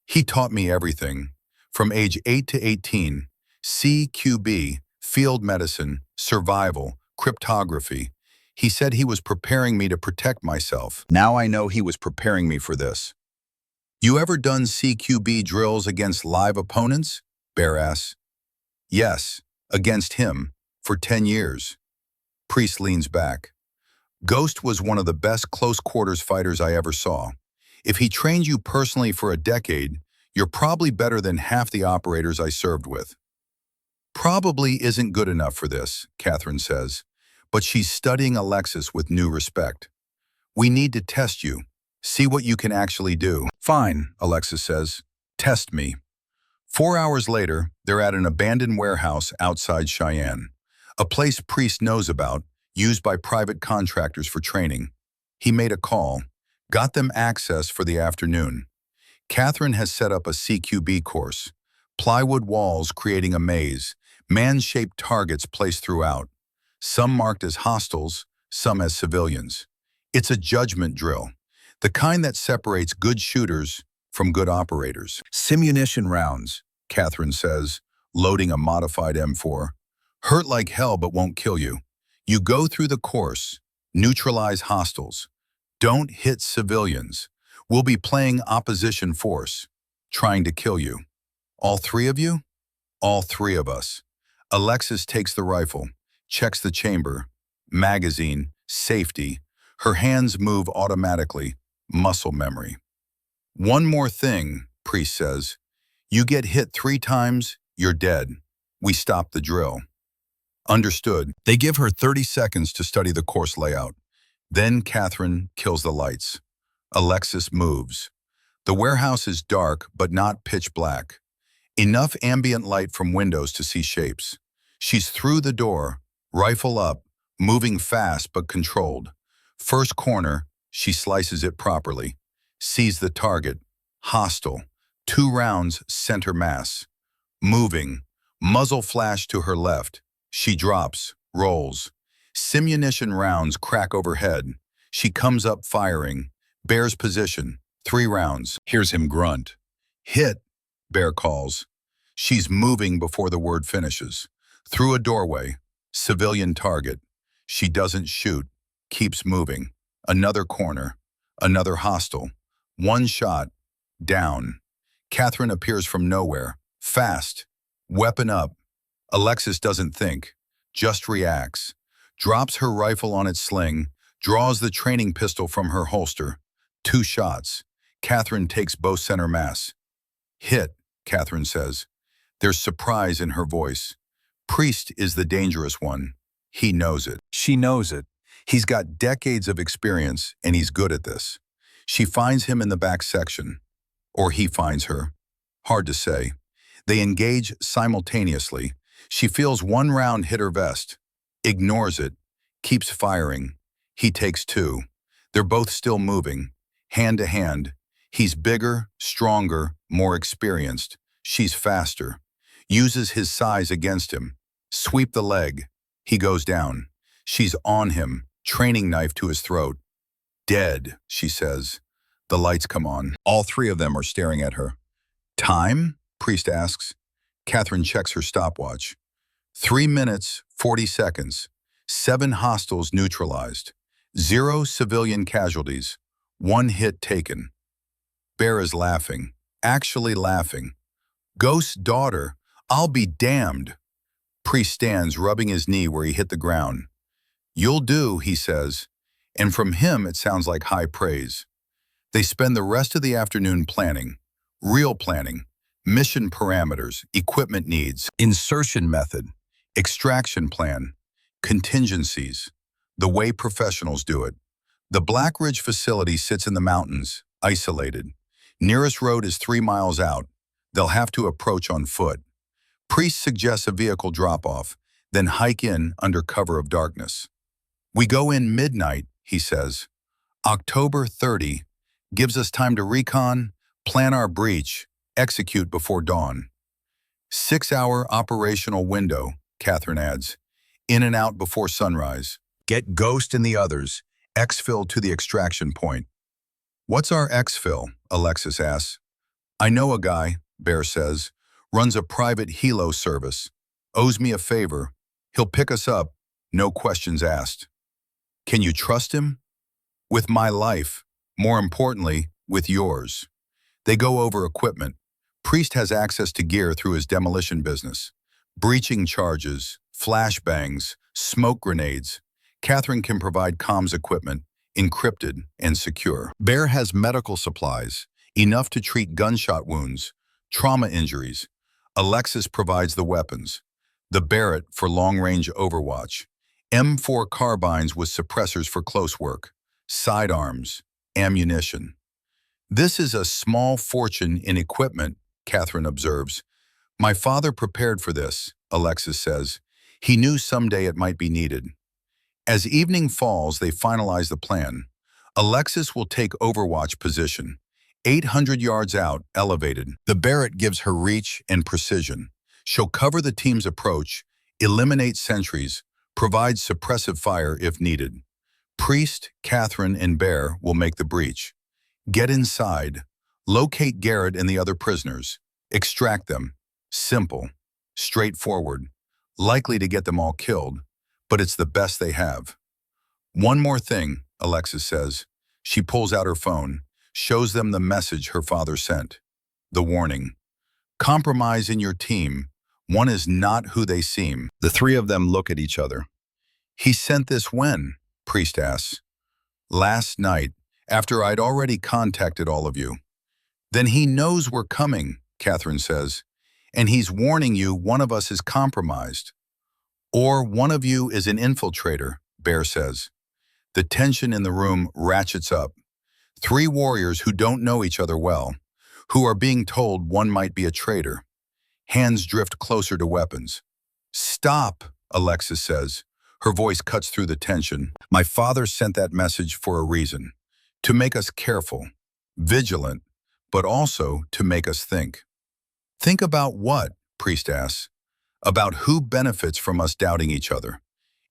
He taught me everything. From age 8 to 18, CQB, field medicine, survival, cryptography. He said he was preparing me to protect myself. Now I know he was preparing me for this. You ever done CQB drills against live opponents? Bear asks. Yes, against him, for 10 years. Priest leans back. Ghost was one of the best close-quarters fighters I ever saw. If he trained you personally for a decade, you're probably better than half the operators I served with. Probably isn't good enough for this, Catherine says, but she's studying Alexis with new respect. We need to test you, see what you can actually do. Fine, Alexis says. Test me. 4 hours later, they're at an abandoned warehouse outside Cheyenne, a place Priest knows about, used by private contractors for training. He made a call, got them access for the afternoon. Catherine has set up a CQB course, plywood walls creating a maze, man-shaped targets placed throughout, some marked as hostiles, some as civilians. It's a judgment drill, the kind that separates good shooters from good operators. Simunition rounds, Catherine says, loading a modified M4. Hurt like hell but won't kill you. You go through the course, neutralize hostiles. Don't hit civilians. We'll be playing opposition force, trying to kill you. All 3 of you? All 3 of us. Alexis takes the rifle, checks the chamber, magazine, safety. Her hands move automatically, muscle memory. One more thing, Priest says. You get hit 3 times, you're dead. We stop the drill. Understood. They give her 30 seconds to study the course layout. Then Catherine kills the lights. Alexis moves. The warehouse is dark, but not pitch black. Enough ambient light from windows to see shapes. She's through the door, rifle up, moving fast but controlled. First corner, she slices it properly. Sees the target. Hostile. 2 rounds, center mass. Moving. Muzzle flash to her left. She drops, rolls. Simunition rounds crack overhead. She comes up firing. Bear's position. 3 rounds. Hears him grunt. Hit, Bear calls. She's moving before the word finishes. Through a doorway. Civilian target. She doesn't shoot. Keeps moving. Another corner. Another hostile. 1 shot. Down. Catherine appears from nowhere. Fast. Weapon up. Alexis doesn't think. Just reacts. drops her rifle on its sling, draws the training pistol from her holster. 2 shots. Catherine takes both center mass. Hit, Catherine says. There's surprise in her voice. Priest is the dangerous one. He knows it. She knows it. He's got decades of experience, and he's good at this. She finds him in the back section. Or he finds her. Hard to say. They engage simultaneously. She feels one round hit her vest. Ignores it. Keeps firing. He takes 2. They're both still moving. Hand to hand. He's bigger, stronger, more experienced. She's faster. Uses his size against him. Sweep the leg. He goes down. She's on him, training knife to his throat. Dead, she says. The lights come on. All 3 of them are staring at her. Time? Priest asks. Catherine checks her stopwatch. 3 minutes, 40 seconds. 7 hostiles neutralized. 0 civilian casualties. 1 hit taken. Bear is laughing. Actually laughing. Ghost's daughter. I'll be damned. Priest stands, rubbing his knee where he hit the ground. You'll do, he says. And from him it sounds like high praise. They spend the rest of the afternoon planning. Real planning. Mission parameters, equipment needs, insertion method, extraction plan, contingencies, the way professionals do it. The Black Ridge facility sits in the mountains, isolated. Nearest road is 3 miles out. They'll have to approach on foot. Priest suggests a vehicle drop-off, then hike in under cover of darkness. We go in midnight, he says. October 30 gives us time to recon, plan our breach, execute before dawn. 6-hour operational window, Catherine adds. In and out before sunrise. Get Ghost and the others. Exfil to the extraction point. What's our exfil? Alexis asks. I know a guy, Bear says. Runs a private helo service. Owes me a favor. He'll pick us up. No questions asked. Can you trust him? With my life. More importantly, with yours. They go over equipment. Priest has access to gear through his demolition business. Breaching charges, flashbangs, smoke grenades. Catherine can provide comms equipment, encrypted and secure. Bear has medical supplies, enough to treat gunshot wounds, trauma injuries. Alexis provides the weapons. The Barrett for long-range overwatch. M4 carbines with suppressors for close work. Sidearms, ammunition. This is a small fortune in equipment, Catherine observes. My father prepared for this, Alexis says. He knew someday it might be needed. As evening falls, they finalize the plan. Alexis will take overwatch position. 800 yards out, elevated. The Barrett gives her reach and precision. She'll cover the team's approach, eliminate sentries, provide suppressive fire if needed. Priest, Catherine, and Bear will make the breach. Get inside. Locate Garrett and the other prisoners. Extract them. Simple. Straightforward. Likely to get them all killed, but it's the best they have. One more thing, Alexis says. She pulls out her phone, shows them the message her father sent. The warning. Compromise in your team. One is not who they seem. The 3 of them look at each other. He sent this when? Priest asks. Last night, after I'd already contacted all of you. Then he knows we're coming, Catherine says, and he's warning you one of us is compromised. Or one of you is an infiltrator, Bear says. The tension in the room ratchets up. 3 warriors who don't know each other well, who are being told one might be a traitor. Hands drift closer to weapons. Stop, Alexis says. Her voice cuts through the tension. My father sent that message for a reason. To make us careful, vigilant, but also to make us think. Think about what? Priest asks. About who benefits from us doubting each other.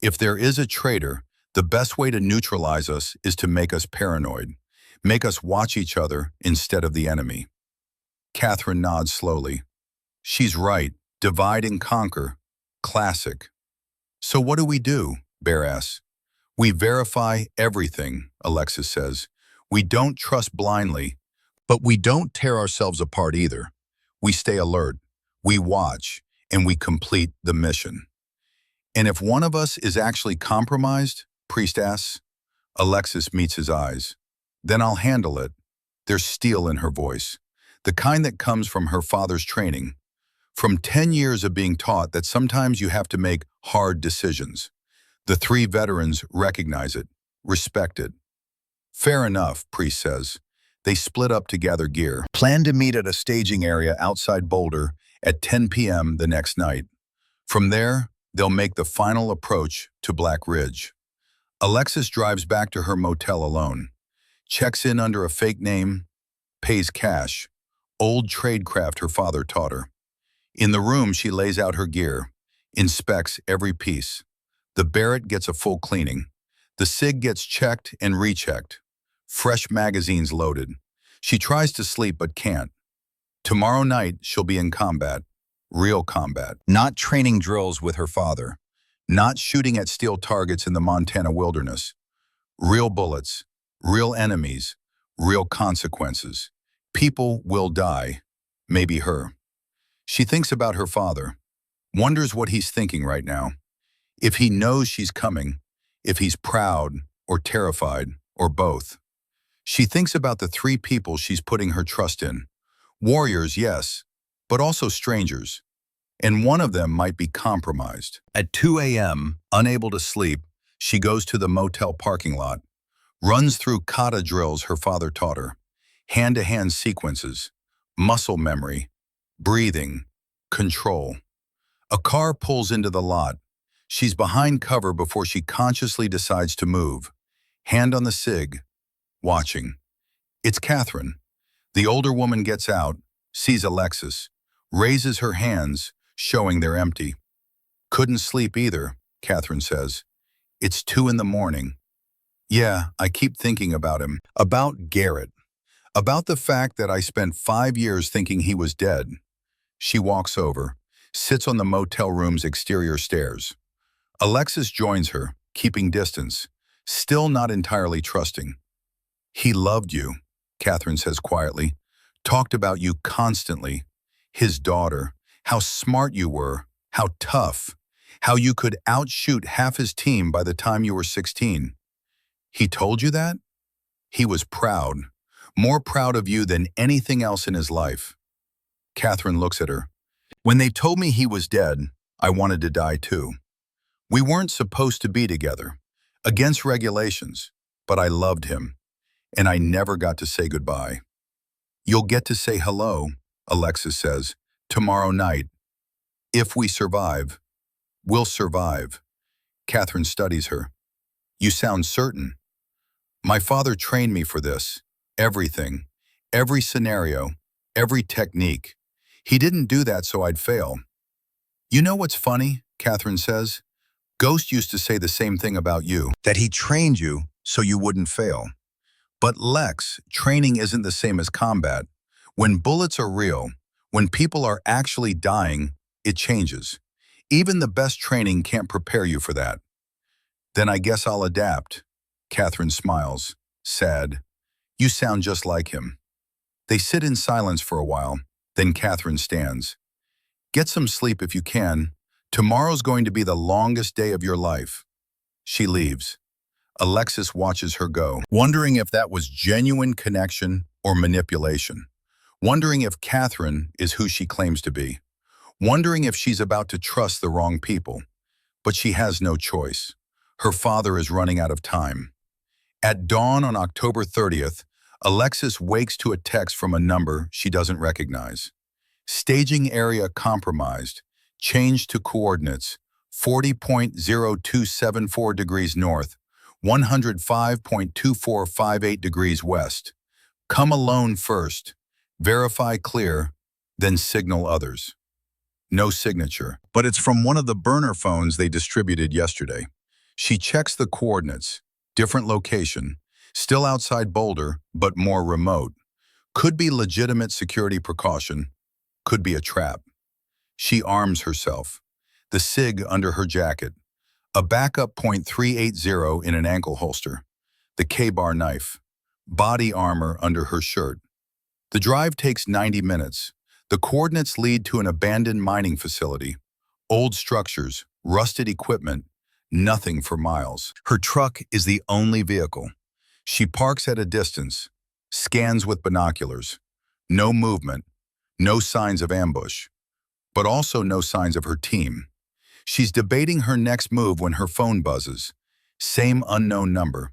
If there is a traitor, the best way to neutralize us is to make us paranoid. Make us watch each other instead of the enemy. Catherine nods slowly. She's right. Divide and conquer. Classic. So what do? Bear asks. We verify everything, Alexis says. We don't trust blindly, but we don't tear ourselves apart either. We stay alert, we watch, and we complete the mission. And if one of us is actually compromised, Priest asks. Alexis meets his eyes. Then I'll handle it. There's steel in her voice, the kind that comes from her father's training, from 10 years of being taught that sometimes you have to make hard decisions. The three veterans recognize it, respect it. Fair enough, Priest says. They split up to gather gear, plan to meet at a staging area outside Boulder at 10 p.m. the next night. From there, they'll make the final approach to Black Ridge. Alexis drives back to her motel alone, checks in under a fake name, pays cash, old tradecraft her father taught her. In the room, she lays out her gear, inspects every piece. The Barrett gets a full cleaning. The SIG gets checked and rechecked. Fresh magazines loaded. She tries to sleep but can't. Tomorrow night, she'll be in combat. Real combat. Not training drills with her father. Not shooting at steel targets in the Montana wilderness. Real bullets. Real enemies. Real consequences. People will die. Maybe her. She thinks about her father. Wonders what he's thinking right now. If he knows she's coming. If he's proud or terrified or both. She thinks about the three people she's putting her trust in. Warriors, yes, but also strangers. And one of them might be compromised. At 2 a.m., unable to sleep, she goes to the motel parking lot, runs through kata drills her father taught her, hand-to-hand sequences, muscle memory, breathing, control. A car pulls into the lot. She's behind cover before she consciously decides to move, hand on the SIG, watching. It's Catherine. The older woman gets out, sees Alexis, raises her hands, showing they're empty. Couldn't sleep either, Catherine says. It's 2 in the morning. Yeah, I keep thinking about him. About Garrett. About the fact that I spent 5 years thinking he was dead. She walks over, sits on the motel room's exterior stairs. Alexis joins her, keeping distance, still not entirely trusting. He loved you, Catherine says quietly, talked about you constantly. His daughter, how smart you were, how tough, how you could outshoot half his team by the time you were 16. He told you that? He was proud, more proud of you than anything else in his life. Catherine looks at her. When they told me he was dead, I wanted to die too. We weren't supposed to be together, against regulations, but I loved him, and I never got to say goodbye. You'll get to say hello, Alexis says, tomorrow night. If we survive, we'll survive. Catherine studies her. You sound certain. My father trained me for this. Everything. Every scenario. Every technique. He didn't do that so I'd fail. You know what's funny? Catherine says. Ghost used to say the same thing about you. That he trained you so you wouldn't fail. But Lex, training isn't the same as combat. When bullets are real, when people are actually dying, it changes. Even the best training can't prepare you for that. Then I guess I'll adapt. Catherine smiles, sad. You sound just like him. They sit in silence for a while, then Catherine stands. Get some sleep if you can. Tomorrow's going to be the longest day of your life. She leaves. Alexis watches her go, wondering if that was genuine connection or manipulation. Wondering if Catherine is who she claims to be. Wondering if she's about to trust the wrong people. But she has no choice. Her father is running out of time. At dawn on October 30th, Alexis wakes to a text from a number she doesn't recognize. Staging area compromised. Changed to coordinates 40.0274 degrees north, 105.2458 degrees west. Come alone first. Verify clear, then signal others. No signature, but it's from one of the burner phones they distributed yesterday. She checks the coordinates. Different location. Still outside Boulder, but more remote. Could be legitimate security precaution. Could be a trap. She arms herself. The SIG under her jacket. A backup .380 in an ankle holster. The K-bar knife. Body armor under her shirt. The drive takes 90 minutes. The coordinates lead to an abandoned mining facility. Old structures, rusted equipment, nothing for miles. Her truck is the only vehicle. She parks at a distance, scans with binoculars. No movement, no signs of ambush, but also no signs of her team. She's debating her next move when her phone buzzes. Same unknown number.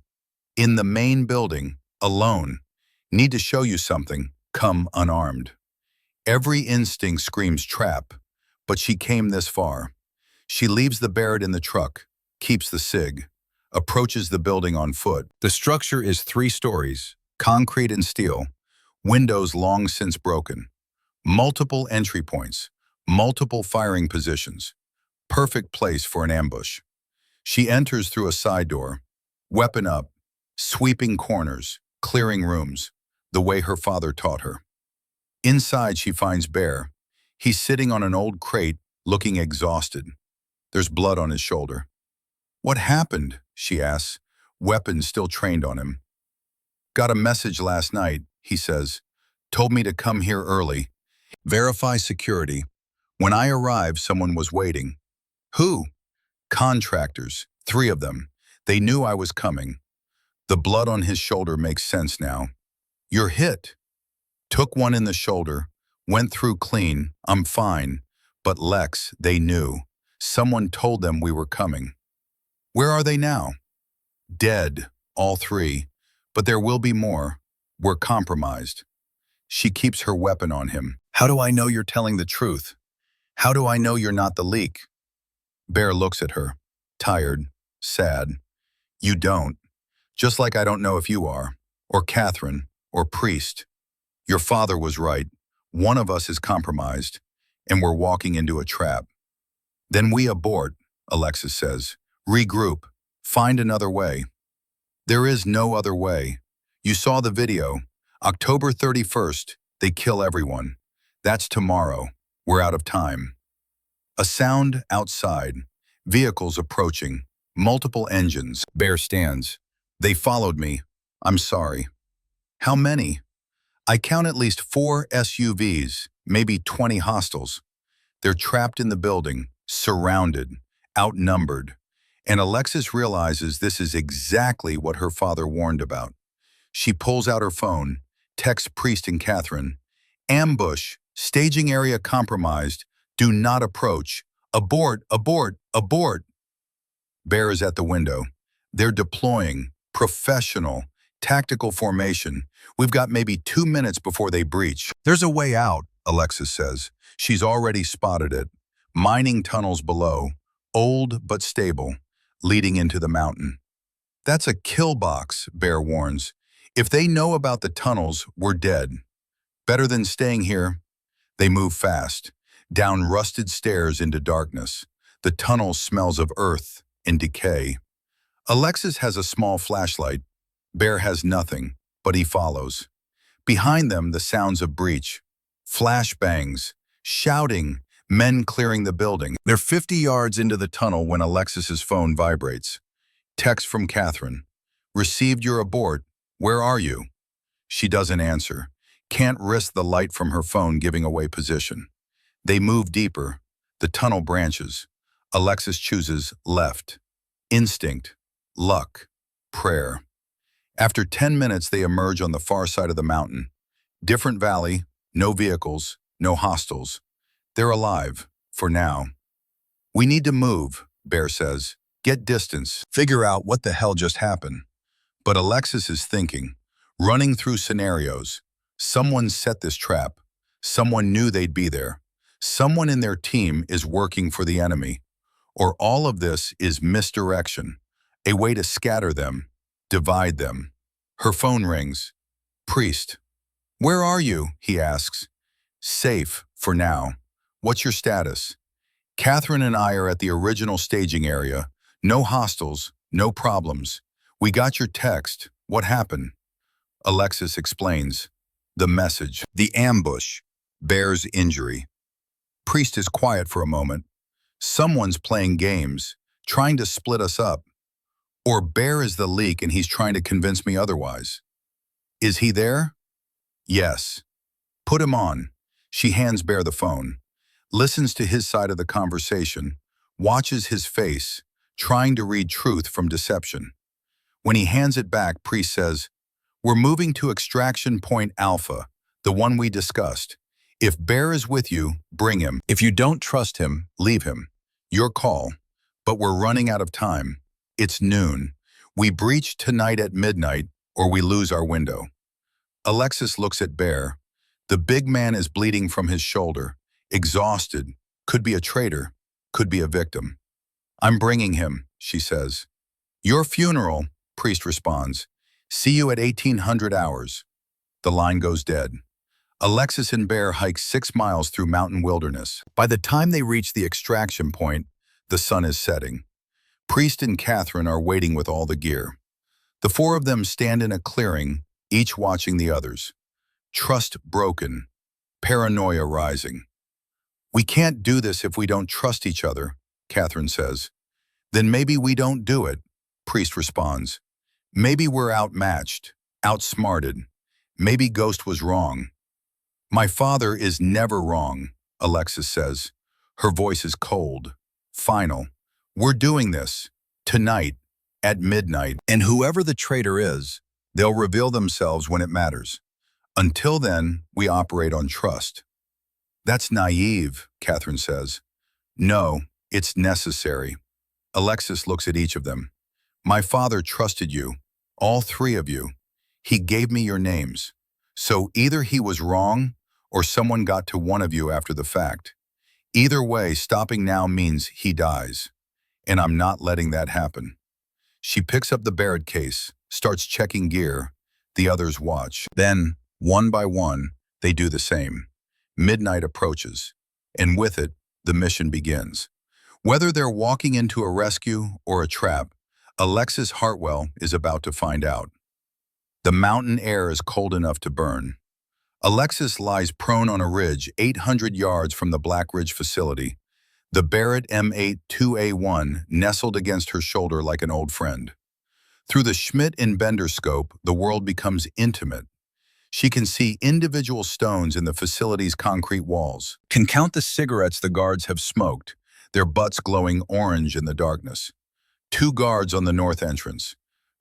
In the main building, alone. Need to show you something. Come unarmed. Every instinct screams trap, but she came this far. She leaves the Barrett in the truck, keeps the SIG, approaches the building on foot. The structure is 3 stories, concrete and steel, windows long since broken, multiple entry points, multiple firing positions. Perfect place for an ambush. She enters through a side door, weapon up, sweeping corners, clearing rooms, the way her father taught her. Inside she finds Bear. He's sitting on an old crate, looking exhausted. There's blood on his shoulder. "What happened?" she asks, weapon still trained on him. "Got a message last night," he says. "Told me to come here early. Verify security. When I arrived, someone was waiting." "Who?" "Contractors, 3 of them. They knew I was coming." The blood on his shoulder makes sense now. "You're hit." "Took one in the shoulder, went through clean, I'm fine. But Lex, they knew. Someone told them we were coming." "Where are they now?" "Dead, all 3. But there will be more. We're compromised." She keeps her weapon on him. "How do I know you're telling the truth? How do I know you're not the leak?" Bear looks at her, tired, sad. "You don't. Just like I don't know if you are, or Catherine, or Priest. Your father was right. One of us is compromised, and we're walking into a trap." "Then we abort," Alexis says. "Regroup. Find another way." There is no other way. You saw the video. October 31st, they kill everyone. That's tomorrow. We're out of time. A sound outside. Vehicles approaching. Multiple engines. Bear stands. "They followed me. I'm sorry." "How many?" "I count at least 4 SUVs, maybe 20 hostiles. They're trapped in the building, surrounded, outnumbered." And Alexis realizes this is exactly what her father warned about. She pulls out her phone, texts Priest and Catherine. "Ambush, staging area compromised, do not approach. Abort, abort, abort." Bear is at the window. They're deploying, professional, tactical formation. We've got maybe 2 minutes before they breach. "There's a way out," Alexis says. She's already spotted it. Mining tunnels below, old but stable, leading into the mountain. "That's a kill box," Bear warns. "If they know about the tunnels, we're dead. Better than staying here." They move fast, down rusted stairs into darkness. The tunnel smells of earth and decay. Alexis has a small flashlight. Bear has nothing, but he follows. Behind them, the sounds of breach. Flashbangs, shouting, men clearing the building. They're 50 yards into the tunnel when Alexis's phone vibrates. Text from Catherine. "Received your abort. Where are you?" She doesn't answer. Can't risk the light from her phone giving away position. They move deeper. The tunnel branches. Alexis chooses left. Instinct, luck, prayer. After 10 minutes, they emerge on the far side of the mountain. Different valley, no vehicles, no hostiles. They're alive, for now. "We need to move," Bear says. "Get distance. Figure out what the hell just happened." But Alexis is thinking, running through scenarios. Someone set this trap. Someone knew they'd be there. Someone in their team is working for the enemy. Or all of this is misdirection, a way to scatter them, divide them. Her phone rings. "Priest." "Where are you?" he asks. "Safe, for now. What's your status?" "Catherine and I are at the original staging area. No hostiles, no problems. We got your text. What happened?" Alexis explains. The message, the ambush, Bear's injury. Priest is quiet for a moment. Someone's playing games, trying to split us up. Or Bear is the leak and he's trying to convince me otherwise. "Is he there?" "Yes." "Put him on." She hands Bear the phone. listens to his side of the conversation, watches his face, trying to read truth from deception. When he hands it back, Priest says, "We're moving to extraction point Alpha, the one we discussed. If Bear is with you, bring him. If you don't trust him, leave him. Your call. But we're running out of time. It's noon. We breach tonight at midnight, or we lose our window." Alexis looks at Bear. The big man is bleeding from his shoulder, exhausted, could be a traitor, could be a victim. "I'm bringing him," she says. "Your funeral," Priest responds. "See you at 1800 hours." The line goes dead. Alexis and Bear hike 6 miles through mountain wilderness. By the time they reach the extraction point, the sun is setting. Priest and Catherine are waiting with all the gear. The four of them stand in a clearing, each watching the others. Trust broken, paranoia rising. "We can't do this if we don't trust each other," Catherine says. "Then maybe we don't do it," Priest responds. "Maybe we're outmatched, outsmarted. Maybe Ghost was wrong." "My father is never wrong," Alexis says. Her voice is cold, final. "We're doing this, tonight, at midnight, and whoever the traitor is, they'll reveal themselves when it matters. Until then, we operate on trust." "That's naive," Catherine says. "No, it's necessary." Alexis looks at each of them. "My father trusted you, all three of you. He gave me your names. So either he was wrong, or someone got to one of you after the fact. Either way, stopping now means he dies. And I'm not letting that happen." She picks up the Barrett case, starts checking gear. The others watch. Then, one by one, they do the same. Midnight approaches, and with it, the mission begins. Whether they're walking into a rescue or a trap, Alexis Hartwell is about to find out. The mountain air is cold enough to burn. Alexis lies prone on a ridge 800 yards from the Black Ridge facility, the Barrett M8-2A1 nestled against her shoulder like an old friend. Through the Schmidt and Bender scope, the world becomes intimate. She can see individual stones in the facility's concrete walls, can count the cigarettes the guards have smoked, their butts glowing orange in the darkness. 2 guards on the north entrance,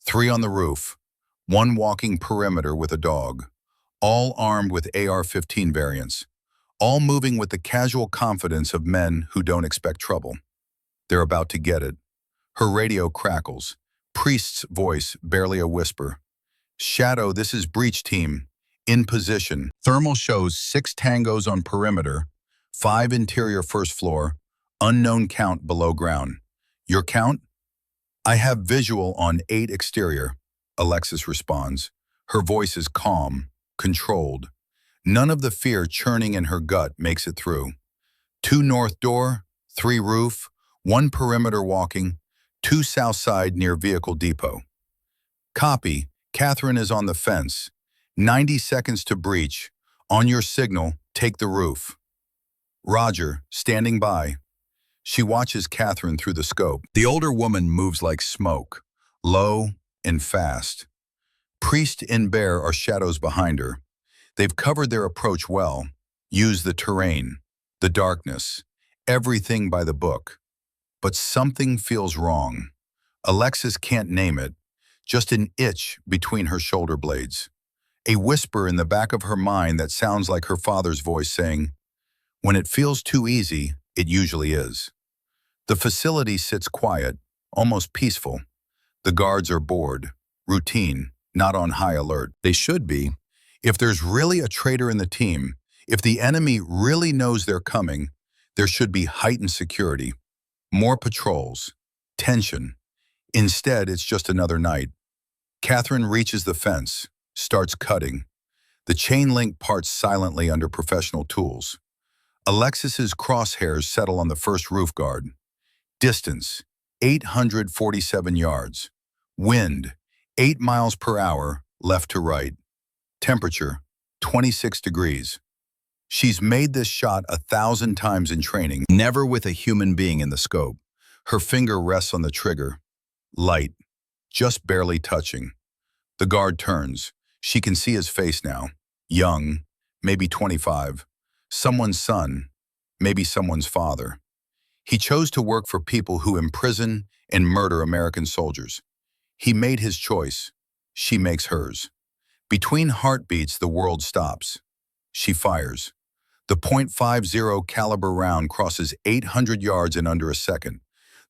3 on the roof, 1 walking perimeter with a dog, all armed with AR-15 variants, all moving with the casual confidence of men who don't expect trouble. They're about to get it. Her radio crackles, Priest's voice barely a whisper. "Shadow, this is breach team. In position." Thermal shows 6 tangos on perimeter, 5 interior first floor, unknown count below ground. "Your count?" "I have visual on 8 exterior," Alexis responds. Her voice is calm, controlled. None of the fear churning in her gut makes it through. 2 north door, 3 roof, 1 perimeter walking, 2 south side near vehicle depot. "Copy. Catherine is on the fence. 90 seconds to breach. On your signal, take the roof." "Roger, standing by." She watches Catherine through the scope. The older woman moves like smoke, low and fast. Priest and Bear are shadows behind her. They've covered their approach well, used the terrain, the darkness, everything by the book. But something feels wrong. Alexis can't name it, just an itch between her shoulder blades. A whisper in the back of her mind that sounds like her father's voice saying, "When it feels too easy, it usually is." The facility sits quiet, almost peaceful. The guards are bored, routine, not on high alert. They should be. If there's really a traitor in the team, if the enemy really knows they're coming, there should be heightened security, more patrols, tension. Instead, it's just another night. Catherine reaches the fence, starts cutting. The chain link parts silently under professional tools. Alexis's crosshairs settle on the first roof guard. Distance, 847 yards. Wind, 8 miles per hour, left to right. Temperature, 26 degrees. She's made this shot 1,000 times in training, never with a human being in the scope. Her finger rests on the trigger. Light, just barely touching. The guard turns. She can see his face now. Young, maybe 25. Someone's son. maybe someone's father. He chose to work for people who imprison and murder American soldiers. He made his choice. She makes hers. Between heartbeats, the world stops. She fires. The .50 caliber round crosses 800 yards in under a second.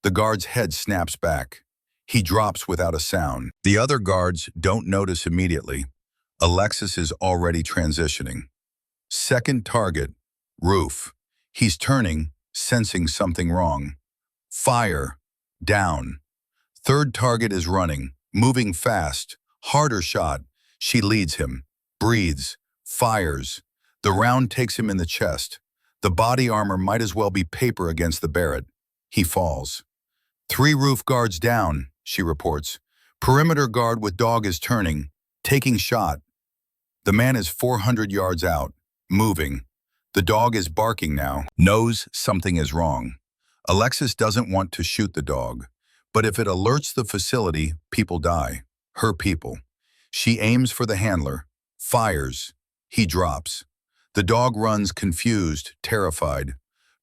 The guard's head snaps back. He drops without a sound. The other guards don't notice immediately. Alexis is already transitioning. Second target, roof. He's turning, sensing something wrong. Fire. Down. Third target is running, moving fast. Harder shot. She leads him. Breathes. Fires. The round takes him in the chest. The body armor might as well be paper against the Barrett. He falls. 3 roof guards down, she reports. Perimeter guard with dog is turning, taking shot. The man is 400 yards out, moving. The dog is barking now, knows something is wrong. Alexis doesn't want to shoot the dog, but if it alerts the facility, people die. Her people. She aims for the handler, fires. He drops. The dog runs confused, terrified.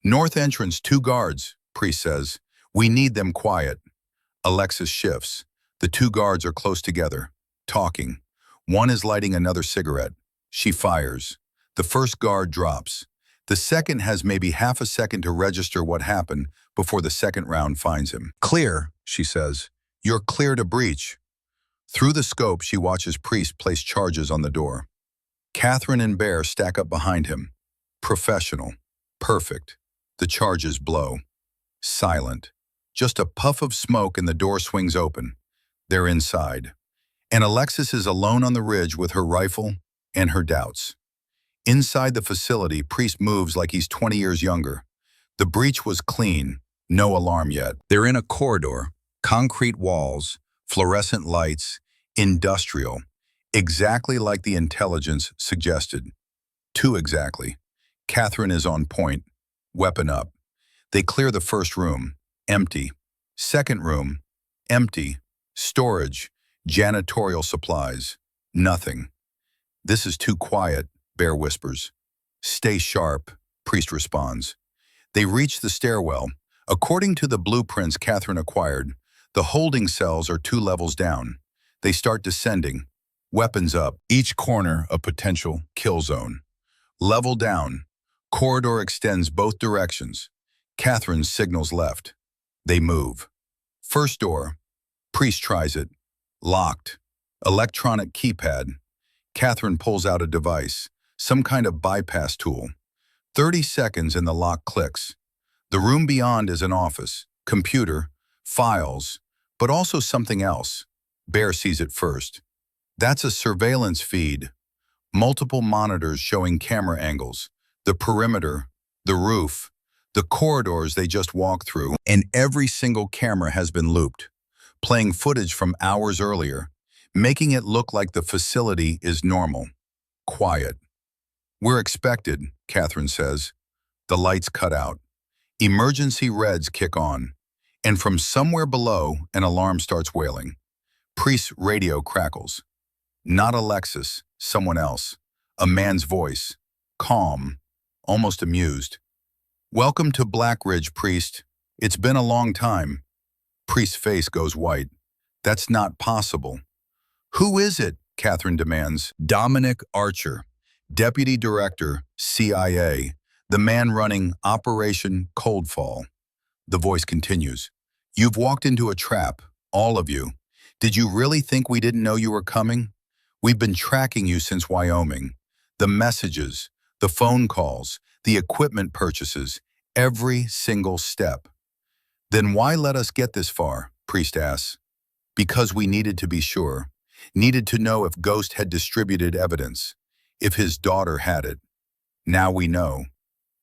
North entrance, 2 guards, Priest says. We need them quiet. Alexis shifts. The 2 guards are close together, talking. One is lighting another cigarette. She fires. The first guard drops. The second has maybe half a second to register what happened before the second round finds him. Clear, she says. You're clear to breach. Through the scope, she watches Priest place charges on the door. Catherine and Bear stack up behind him. Professional. Perfect. The charges blow. Silent. Just a puff of smoke and the door swings open. They're inside. And Alexis is alone on the ridge with her rifle and her doubts. Inside the facility, Priest moves like he's 20 years younger. The breach was clean, no alarm yet. They're in a corridor, concrete walls, fluorescent lights, industrial, exactly like the intelligence suggested. Too exactly. Catherine is on point, weapon up. They clear the first room, empty. Second room, empty. Storage, janitorial supplies, nothing. This is too quiet, Bear whispers. Stay sharp, Priest responds. They reach the stairwell. According to the blueprints Catherine acquired, the holding cells are 2 levels down. They start descending, weapons up, each corner a potential kill zone. Level down, corridor extends both directions. Catherine signals left. They move. First door, Priest tries it. Locked. Electronic keypad. Catherine pulls out a device, some kind of bypass tool. 30 seconds and the lock clicks. The room beyond is an office, computer, files, but also something else. Bear sees it first. That's a surveillance feed. Multiple monitors showing camera angles, the perimeter, the roof, the corridors they just walked through, and every single camera has been looped, playing footage from hours earlier, making it look like the facility is normal, quiet. We're expected, Catherine says. The lights cut out. Emergency reds kick on, and from somewhere below, an alarm starts wailing. Priest's radio crackles. Not Alexis, someone else. A man's voice, calm, almost amused. Welcome to Blackridge, Priest. It's been a long time. Priest's face goes white. That's not possible. Who is it? Catherine demands. Dominic Archer, Deputy Director, CIA, the man running Operation Coldfall. The voice continues. You've walked into a trap, all of you. Did you really think we didn't know you were coming? We've been tracking you since Wyoming. The messages, the phone calls, the equipment purchases, every single step. Then why let us get this far? Priest asks. Because we needed to be sure. Needed to know if Ghost had distributed evidence. If his daughter had it. Now we know.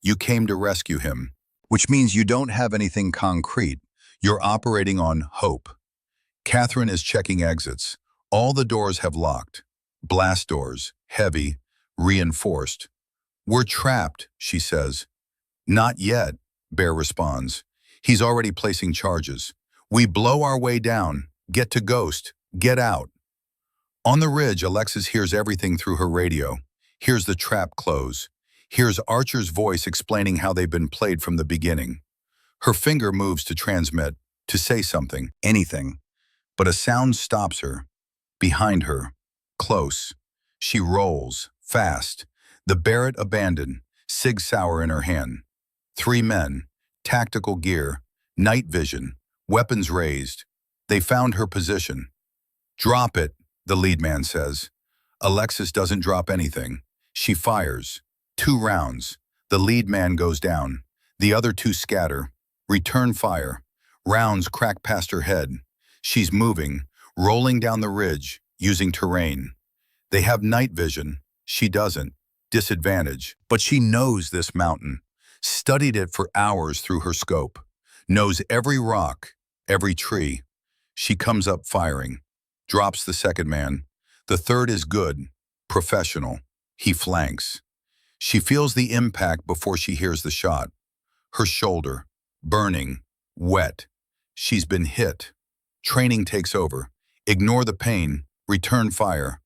You came to rescue him. Which means you don't have anything concrete. You're operating on hope. Catherine is checking exits. All the doors have locked. Blast doors, heavy, reinforced. We're trapped, she says. Not yet, Bear responds. He's already placing charges. We blow our way down. Get to Ghost. Get out. On the ridge, Alexis hears everything through her radio. Hears the trap close. hears Archer's voice explaining how they've been played from the beginning. Her finger moves to transmit, to say something, anything. But a sound stops her. Behind her. Close. She rolls, fast. The Barrett abandoned, Sig Sauer in her hand. 3 men, tactical gear, night vision, weapons raised. They found her position. Drop it, the lead man says. Alexis doesn't drop anything. She fires. 2 rounds. The lead man goes down. The other 2 scatter. Return fire. Rounds crack past her head. She's moving, rolling down the ridge, using terrain. They have night vision. She doesn't. Disadvantage. But she knows this mountain. Studied it for hours through her scope. Knows every rock, every tree. She comes up firing. Drops the second man. The third is good. Professional. He flanks. She feels the impact before she hears the shot. Her shoulder. Burning. Wet. She's been hit. Training takes over. Ignore the pain. Return fire.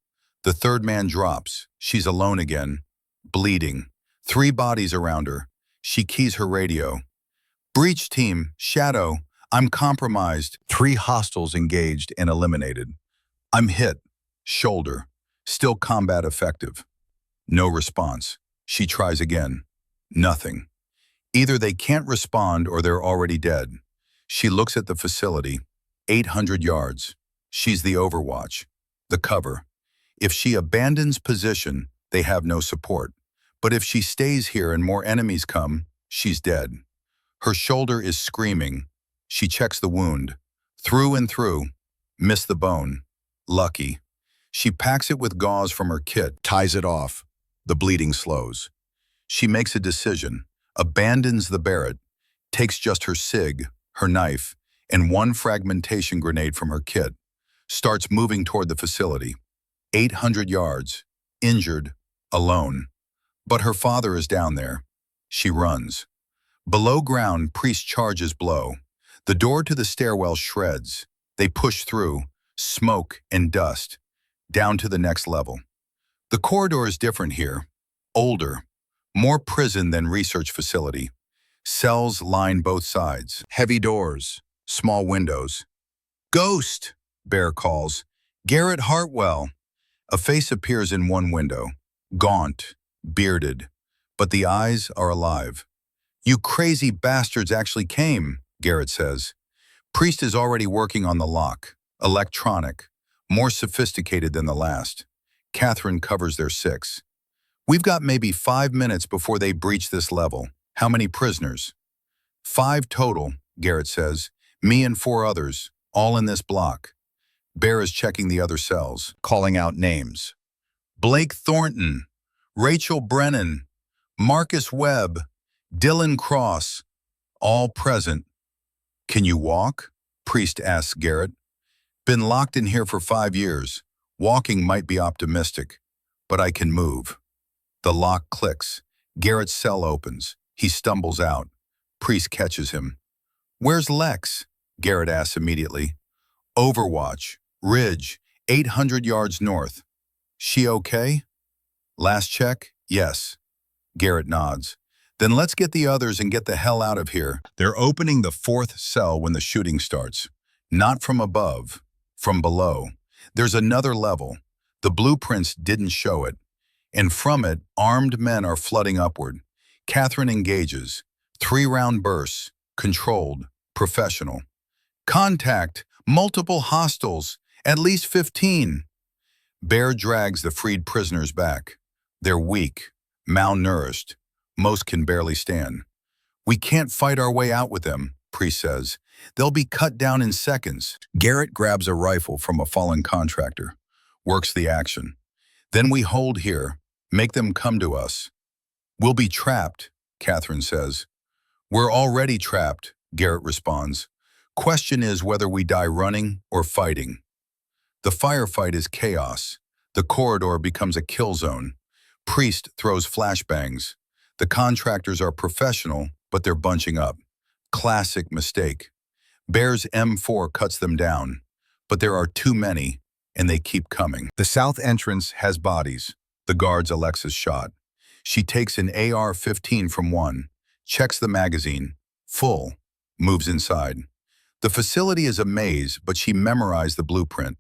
The third man drops. She's alone again. Bleeding. 3 bodies around her. She keys her radio. Breach team, Shadow, I'm compromised. 3 hostiles engaged and eliminated. I'm hit. Shoulder. Still combat effective. No response. She tries again. Nothing. Either they can't respond or they're already dead. She looks at the facility. 800 yards. She's the overwatch. The cover. If she abandons position, they have no support. But if she stays here and more enemies come, she's dead. Her shoulder is screaming. She checks the wound. Through and through. Miss the bone. Lucky. She packs it with gauze from her kit, ties it off. The bleeding slows. She makes a decision, abandons the Barrett, takes just her SIG, her knife, and 1 fragmentation grenade from her kit, starts moving toward the facility. 800 yards, injured, alone. But her father is down there. She runs. Below ground, Priest charges Blow. The door to the stairwell shreds. They push through, smoke and dust, down to the next level. The corridor is different here. Older. More prison than research facility. Cells line both sides. Heavy doors. Small windows. Ghost, Bear calls. Garrett Hartwell. A face appears in one window. Gaunt. Bearded. But the eyes are alive. You crazy bastards actually came, Garrett says. Priest is already working on the lock. Electronic. More sophisticated than the last. Catherine covers their 6. We've got maybe 5 minutes before they breach this level. How many prisoners? 5 total, Garrett says. Me and 4 others, all in this block. Bear is checking the other cells, calling out names. Blake Thornton, Rachel Brennan, Marcus Webb, Dylan Cross, all present. Can you walk? Priest asks Garrett. Been locked in here for 5 years. Walking might be optimistic, but I can move. The lock clicks. Garrett's cell opens. He stumbles out. Priest catches him. Where's Lex? Garrett asks immediately. Overwatch, Ridge, 800 yards north. She okay? Last check? Yes. Garrett nods. Then let's get the others and get the hell out of here. They're opening the 4th cell when the shooting starts. Not from above, from below. There's another level. The blueprints didn't show it. And from it, armed men are flooding upward. Catherine engages. 3-round bursts. Controlled. Professional. Contact. Multiple hostiles. At least 15. Bear drags the freed prisoners back. They're weak. Malnourished. Most can barely stand. We can't fight our way out with them, Priest says. They'll be cut down in seconds. Garrett grabs a rifle from a fallen contractor. Works the action. Then we hold here. Make them come to us. We'll be trapped, Catherine says. We're already trapped, Garrett responds. Question is whether we die running or fighting. The firefight is chaos. The corridor becomes a kill zone. Priest throws flashbangs. The contractors are professional, but they're bunching up. Classic mistake. Bear's M4 cuts them down, but there are too many, and they keep coming. The south entrance has bodies. The guards Alexis shot. She takes an AR-15 from one, checks the magazine, full, moves inside. The facility is a maze, but she memorized the blueprint,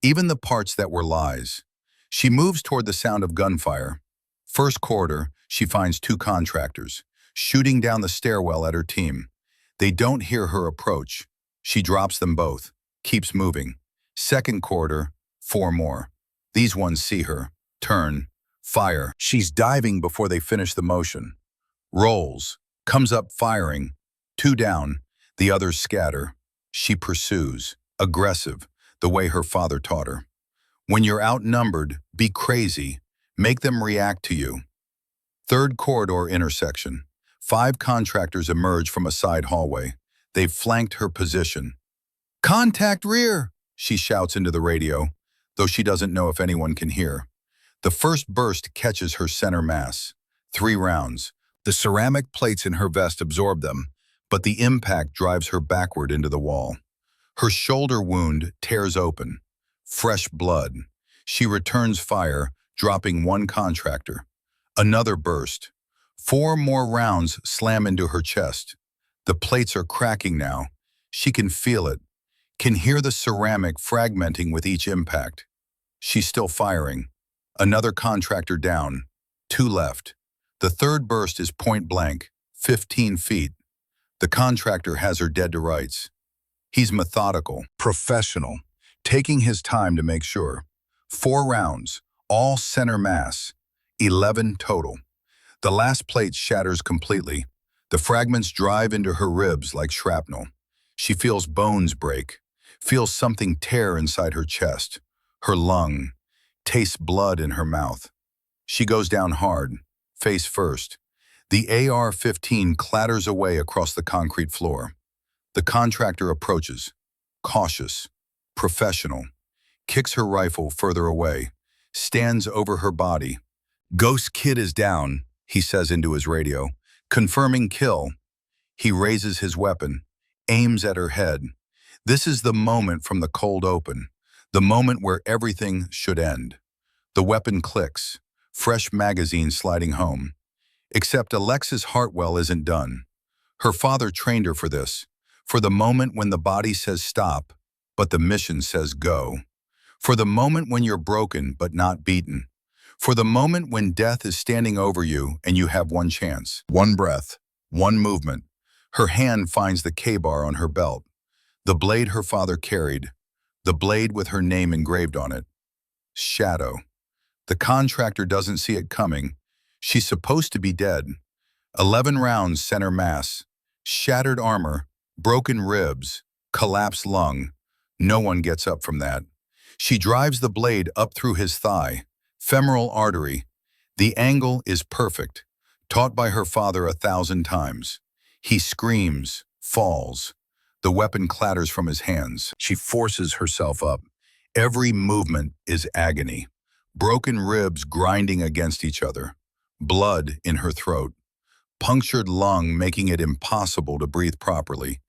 even the parts that were lies. She moves toward the sound of gunfire. First corridor, she finds two contractors, shooting down the stairwell at her team. They don't hear her approach. She drops them both, keeps moving. Second corridor, four more. These ones see her, turn, fire. She's diving before they finish the motion. Rolls, comes up firing. Two down, the others scatter. She pursues, aggressive, the way her father taught her. When you're outnumbered, be crazy. Make them react to you. Third corridor intersection. 5 contractors emerge from a side hallway. They've flanked her position. "Contact rear!" she shouts into the radio, though she doesn't know if anyone can hear. The first burst catches her center mass. 3 rounds. The ceramic plates in her vest absorb them, but the impact drives her backward into the wall. Her shoulder wound tears open. Fresh blood. She returns fire, dropping 1 contractor. Another burst. 4 more rounds slam into her chest. The plates are cracking now. She can feel it, can hear the ceramic fragmenting with each impact. She's still firing. Another contractor down. 2 left. The third burst is point blank, 15 feet. The contractor has her dead to rights. He's methodical, professional, taking his time to make sure. 4 rounds, all center mass, 11 total. The last plate shatters completely. The fragments drive into her ribs like shrapnel. She feels bones break, feels something tear inside her chest, her lung, tastes blood in her mouth. She goes down hard, face first. The AR-15 clatters away across the concrete floor. The contractor approaches, cautious, professional, kicks her rifle further away, stands over her body. "Ghost Kid is down," he says into his radio, confirming kill. He raises his weapon, aims at her head. This is the moment from the cold open, the moment where everything should end. The weapon clicks, fresh magazine sliding home. Except Alexis Hartwell isn't done. Her father trained her for this, for the moment when the body says stop, but the mission says go. For the moment when you're broken but not beaten. For the moment when death is standing over you and you have one chance, one breath, one movement. Her hand finds the K-bar on her belt, the blade her father carried, the blade with her name engraved on it. Shadow. The contractor doesn't see it coming. She's supposed to be dead. 11 rounds center mass, shattered armor, broken ribs, collapsed lung. No one gets up from that. She drives the blade up through his thigh, femoral artery. The angle is perfect, taught by her father 1,000 times. He screams, falls. The weapon clatters from his hands. She forces herself up. Every movement is agony. Broken ribs grinding against each other. Blood in her throat. Punctured lung making it impossible to breathe properly.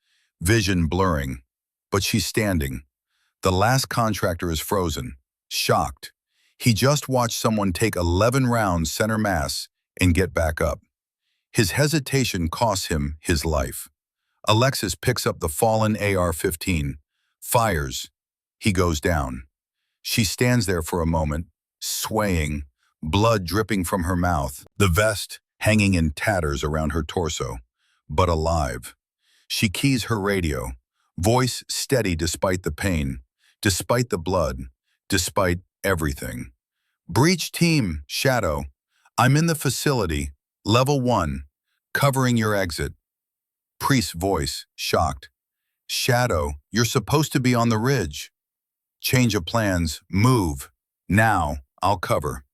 Vision blurring. But she's standing. The last contractor is frozen, shocked. He just watched someone take 11 rounds center mass and get back up. His hesitation costs him his life. Alexis picks up the fallen AR-15, fires. He goes down. She stands there for a moment, swaying, blood dripping from her mouth, the vest hanging in tatters around her torso, but alive. She keys her radio, voice steady despite the pain, despite the blood, despite everything. "Breach team, Shadow. I'm in the facility, level 1, covering your exit." Priest's voice, shocked. "Shadow, you're supposed to be on the ridge." "Change of plans, move. Now, I'll cover."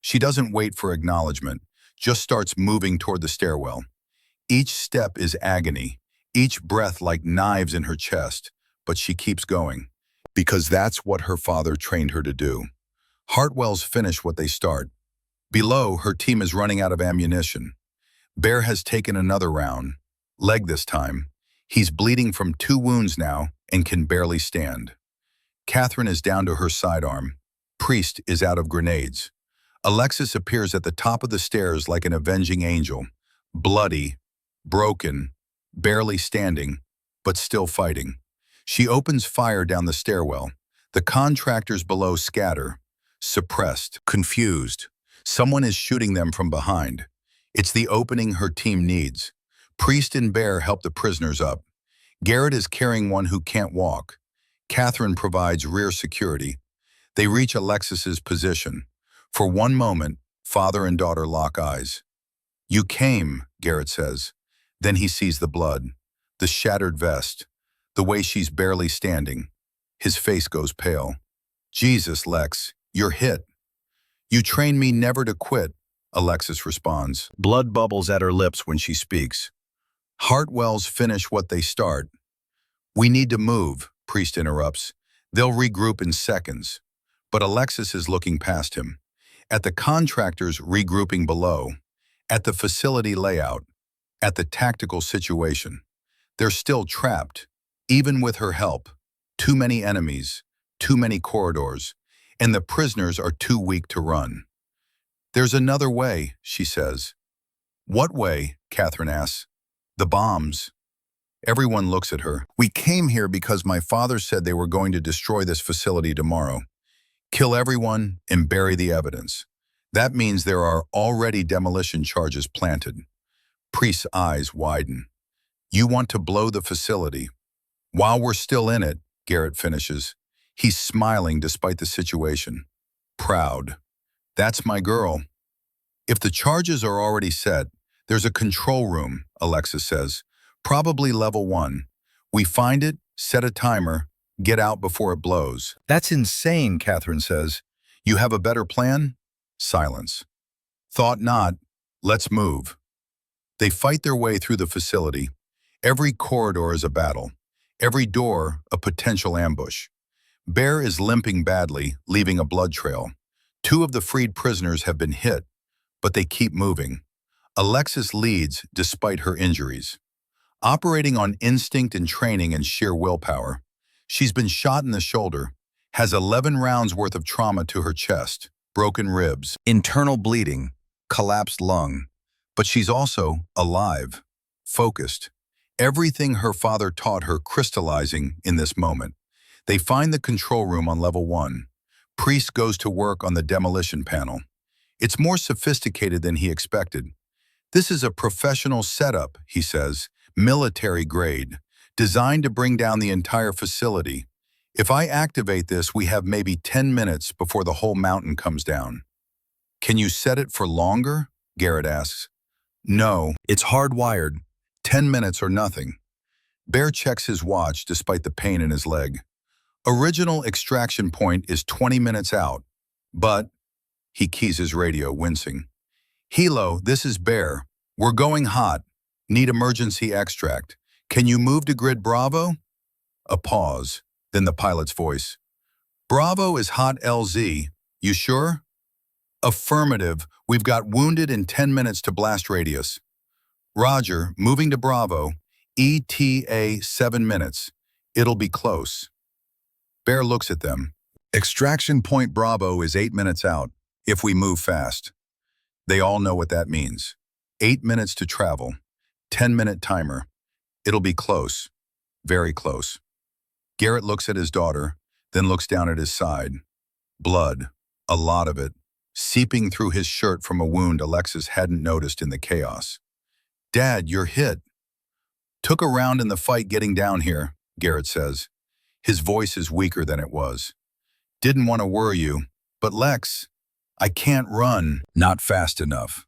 She doesn't wait for acknowledgement, just starts moving toward the stairwell. Each step is agony, each breath like knives in her chest, but she keeps going. Because that's what her father trained her to do. Hartwell's finish what they start. Below, her team is running out of ammunition. Bear has taken another round, leg this time. He's bleeding from 2 wounds now and can barely stand. Catherine is down to her sidearm. Priest is out of grenades. Alexis appears at the top of the stairs like an avenging angel, bloody, broken, barely standing, but still fighting. She opens fire down the stairwell. The contractors below scatter, suppressed, confused. Someone is shooting them from behind. It's the opening her team needs. Priest and Bear help the prisoners up. Garrett is carrying one who can't walk. Catherine provides rear security. They reach Alexis's position. For one moment, father and daughter lock eyes. "You came," Garrett says. Then he sees the blood, the shattered vest, the way she's barely standing. His face goes pale. "Jesus, Lex, you're hit." "You trained me never to quit," Alexis responds. Blood bubbles at her lips when she speaks. "Hartwell's finish what they start." "We need to move," Priest interrupts. "They'll regroup in seconds." But Alexis is looking past him. At the contractors regrouping below, at the facility layout, at the tactical situation. They're still trapped, even with her help. Too many enemies, too many corridors, and the prisoners are too weak to run. "There's another way," she says. "What way?" Catherine asks. "The bombs." Everyone looks at her. "We came here because my father said they were going to destroy this facility tomorrow. Kill everyone and bury the evidence. That means there are already demolition charges planted." Priest's eyes widen. "You want to blow the facility. While we're still in it," Garrett finishes. He's smiling despite the situation. Proud. "That's my girl." "If the charges are already set, there's a control room," Alexis says. "Probably level 1. We find it, set a timer, get out before it blows." "That's insane," Catherine says. "You have a better plan?" Silence. "Thought not. Let's move." They fight their way through the facility. Every corridor is a battle. Every door, a potential ambush. Bear is limping badly, leaving a blood trail. 2 of the freed prisoners have been hit, but they keep moving. Alexis leads despite her injuries. Operating on instinct and training and sheer willpower. She's been shot in the shoulder, has 11 rounds worth of trauma to her chest, broken ribs, internal bleeding, collapsed lung. But she's also alive, focused. Everything her father taught her crystallizing in this moment. They find the control room on level 1. Priest goes to work on the demolition panel. It's more sophisticated than he expected. "This is a professional setup," he says, "military grade, designed to bring down the entire facility. If I activate this, we have maybe 10 minutes before the whole mountain comes down." "Can you set it for longer?" Garrett asks. "No, it's hardwired. 10 minutes or nothing." Bear checks his watch despite the pain in his leg. "Original extraction point is 20 minutes out, but..." He keys his radio, wincing. "Hilo, this is Bear. We're going hot. Need emergency extract. Can you move to grid Bravo?" A pause, then the pilot's voice. "Bravo is hot LZ. You sure?" "Affirmative. We've got wounded in 10 minutes to blast radius." "Roger, moving to Bravo. ETA 7 minutes. It'll be close." Bear looks at them. "Extraction point Bravo is 8 minutes out, if we move fast." They all know what that means. 8 minutes to travel. 10-minute timer. It'll be close. Very close. Garrett looks at his daughter, then looks down at his side. Blood. A lot of it. Seeping through his shirt from a wound Alexis hadn't noticed in the chaos. "Dad, you're hit." "Took a round in the fight getting down here," Garrett says. His voice is weaker than it was. "Didn't want to worry you, but Lex, I can't run. Not fast enough."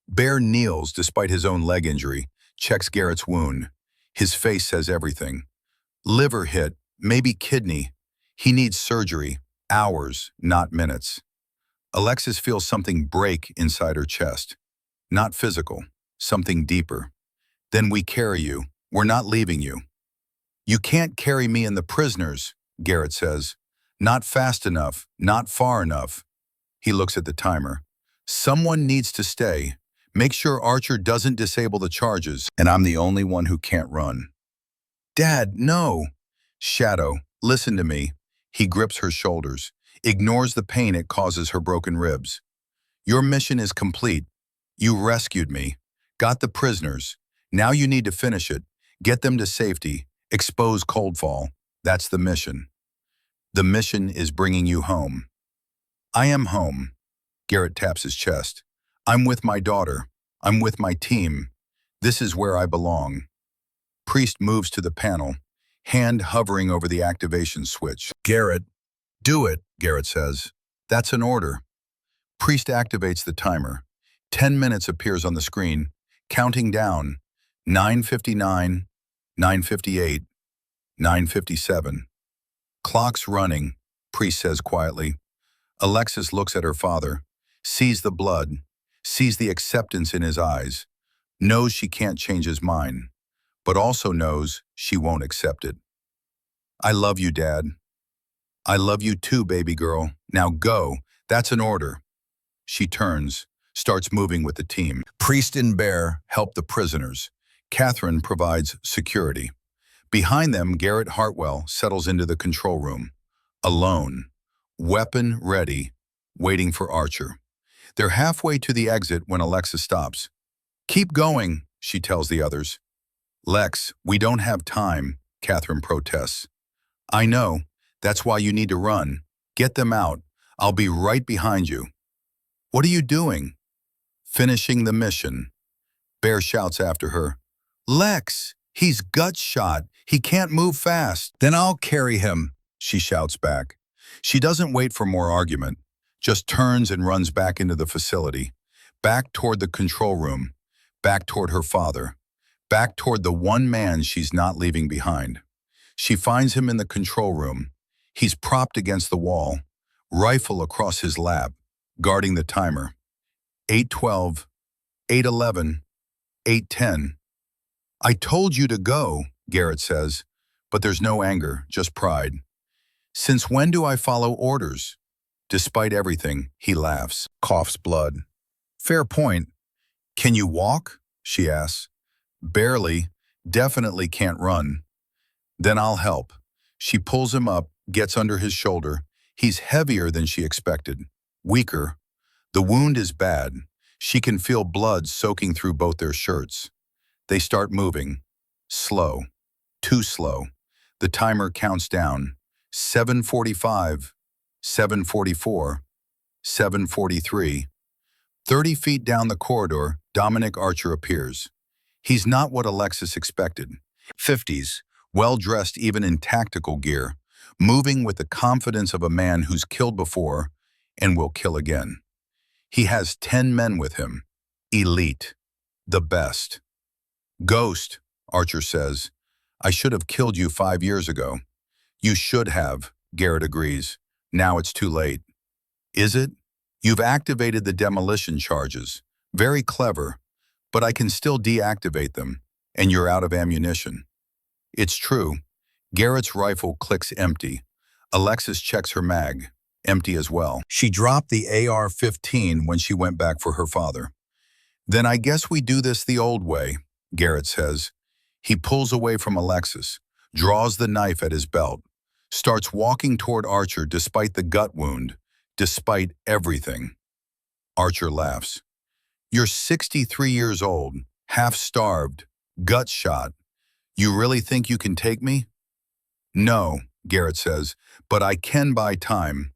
Bear kneels despite his own leg injury, checks Garrett's wound. His face says everything. Liver hit, maybe kidney. He needs surgery, hours, not minutes. Alexis feels something break inside her chest. Not physical, something deeper. "Then we carry you. We're not leaving you." "You can't carry me and the prisoners," Garrett says. "Not fast enough, not far enough." He looks at the timer. "Someone needs to stay. Make sure Archer doesn't disable the charges, and I'm the only one who can't run." "Dad, no." "Shadow, listen to me." He grips her shoulders, ignores the pain it causes her broken ribs. Your mission is complete. You rescued me, got the prisoners. Now you need to finish it, get them to safety, expose Coldfall. That's the mission. The mission is bringing you home. I am home. Garrett taps his chest. I'm with my daughter. I'm with my team. This is where I belong. Priest moves to the panel, hand hovering over the activation switch. Garrett, do it, Garrett says. That's an order. Priest activates the timer. 10 minutes appears on the screen, counting down. 9:59, 9:58, 9:57. Clock's running, Priest says quietly. Alexis looks at her father, sees the blood, sees the acceptance in his eyes, knows she can't change his mind, but also knows she won't accept it. I love you, Dad. I love you too, baby girl. Now go. That's an order. She turns, starts moving with the team. Priest and Bear help the prisoners. Catherine provides security. Behind them, Garrett Hartwell settles into the control room. Alone, weapon ready, waiting for Archer. They're halfway to the exit when Alexa stops. Keep going, she tells the others. Lex, we don't have time, Catherine protests. I know. That's why you need to run. Get them out. I'll be right behind you. What are you doing? Finishing the mission. Bear shouts after her. Lex, he's gut shot. He can't move fast. Then I'll carry him, she shouts back. She doesn't wait for more argument, just turns and runs back into the facility, back toward the control room, back toward her father, back toward the one man she's not leaving behind. She finds him in the control room. He's propped against the wall, rifle across his lap, guarding the timer. 8:12, 8:11, 8:10. I told you to go, Garrett says, but there's no anger, just pride. Since when do I follow orders? Despite everything, he laughs, coughs blood. Fair point. Can you walk? She asks. Barely, definitely can't run. Then I'll help. She pulls him up, gets under his shoulder. He's heavier than she expected, weaker. The wound is bad. She can feel blood soaking through both their shirts. They start moving. Slow. Too slow. The timer counts down. 7:45, 7:44, 7:43. 30 feet down the corridor, Dominic Archer appears. He's not what Alexis expected. 50s, well-dressed even in tactical gear, moving with the confidence of a man who's killed before and will kill again. He has 10 men with him. Elite. The best. Ghost, Archer says. I should have killed you 5 years ago. You should have, Garrett agrees. Now it's too late. Is it? You've activated the demolition charges. Very clever. But I can still deactivate them, and you're out of ammunition. It's true. Garrett's rifle clicks empty. Alexis checks her mag. Empty as well. She dropped the AR-15 when she went back for her father. Then I guess we do this the old way, Garrett says. He pulls away from Alexis, draws the knife at his belt, starts walking toward Archer despite the gut wound, despite everything. Archer laughs. You're 63 years old, half-starved, gut shot. You really think you can take me? No, Garrett says, but I can buy time.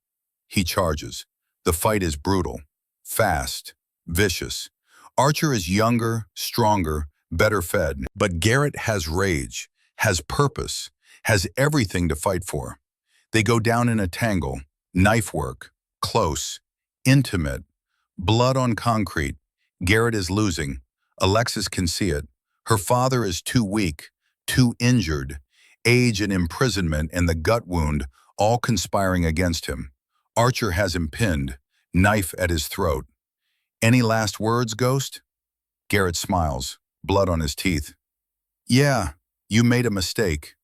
He charges. The fight is brutal, fast, vicious. Archer is younger, stronger, better fed. But Garrett has rage, has purpose, has everything to fight for. They go down in a tangle, knife work, close, intimate, blood on concrete. Garrett is losing. Alexis can see it. Her father is too weak, too injured. Age and imprisonment and the gut wound all conspiring against him. Archer has him pinned, knife at his throat. Any last words, Ghost? Garrett smiles, blood on his teeth. Yeah, you made a mistake.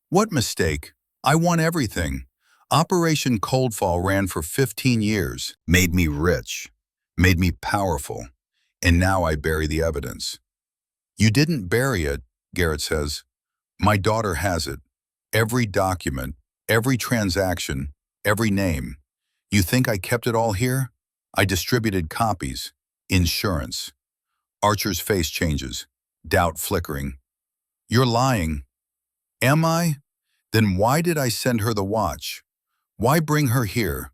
What mistake? I won everything. Operation Coldfall ran for 15 years, made me rich, made me powerful, and now I bury the evidence. You didn't bury it, Garrett says. My daughter has it. Every document, every transaction, every name. You think I kept it all here? I distributed copies. Insurance. Archer's face changes, doubt flickering. You're lying. Am I? Then why did I send her the watch? Why bring her here?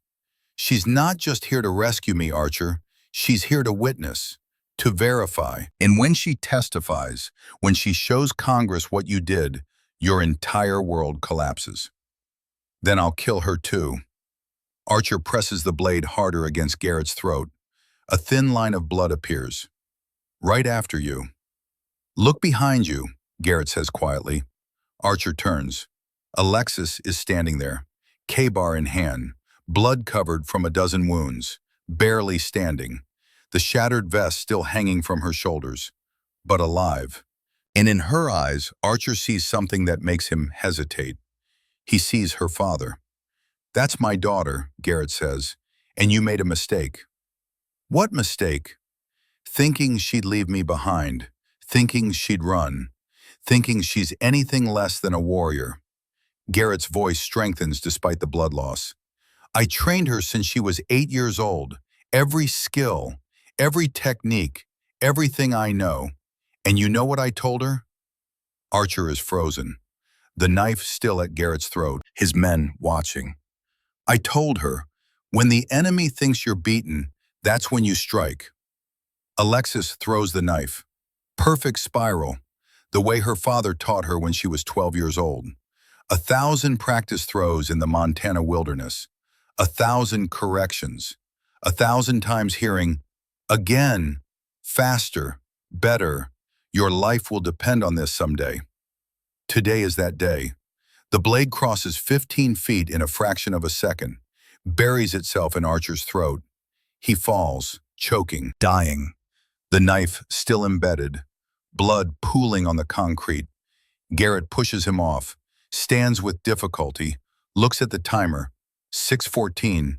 She's not just here to rescue me, Archer. She's here to witness, to verify. And when she testifies, when she shows Congress what you did, your entire world collapses. Then I'll kill her too. Archer presses the blade harder against Garrett's throat. A thin line of blood appears. Right after you. Look behind you, Garrett says quietly. Archer turns. Alexis is standing there, K-bar in hand, blood covered from a dozen wounds, barely standing, the shattered vest still hanging from her shoulders, but alive. And in her eyes, Archer sees something that makes him hesitate. He sees her father. That's my daughter, Garrett says, and you made a mistake. What mistake? Thinking she'd leave me behind, thinking she'd run, thinking she's anything less than a warrior. Garrett's voice strengthens despite the blood loss. I trained her since she was 8 years old. Every skill, every technique, everything I know. And you know what I told her? Archer is frozen, the knife still at Garrett's throat, his men watching. I told her, when the enemy thinks you're beaten, that's when you strike. Alexis throws the knife. Perfect spiral, the way her father taught her when she was 12 years old. 1,000 practice throws in the Montana wilderness. 1,000 corrections. 1,000 times hearing, again, faster, better. Your life will depend on this someday. Today is that day. The blade crosses 15 feet in a fraction of a second, buries itself in Archer's throat. He falls, choking, dying. The knife still embedded, blood pooling on the concrete. Garrett pushes him off, stands with difficulty, looks at the timer. 6:14,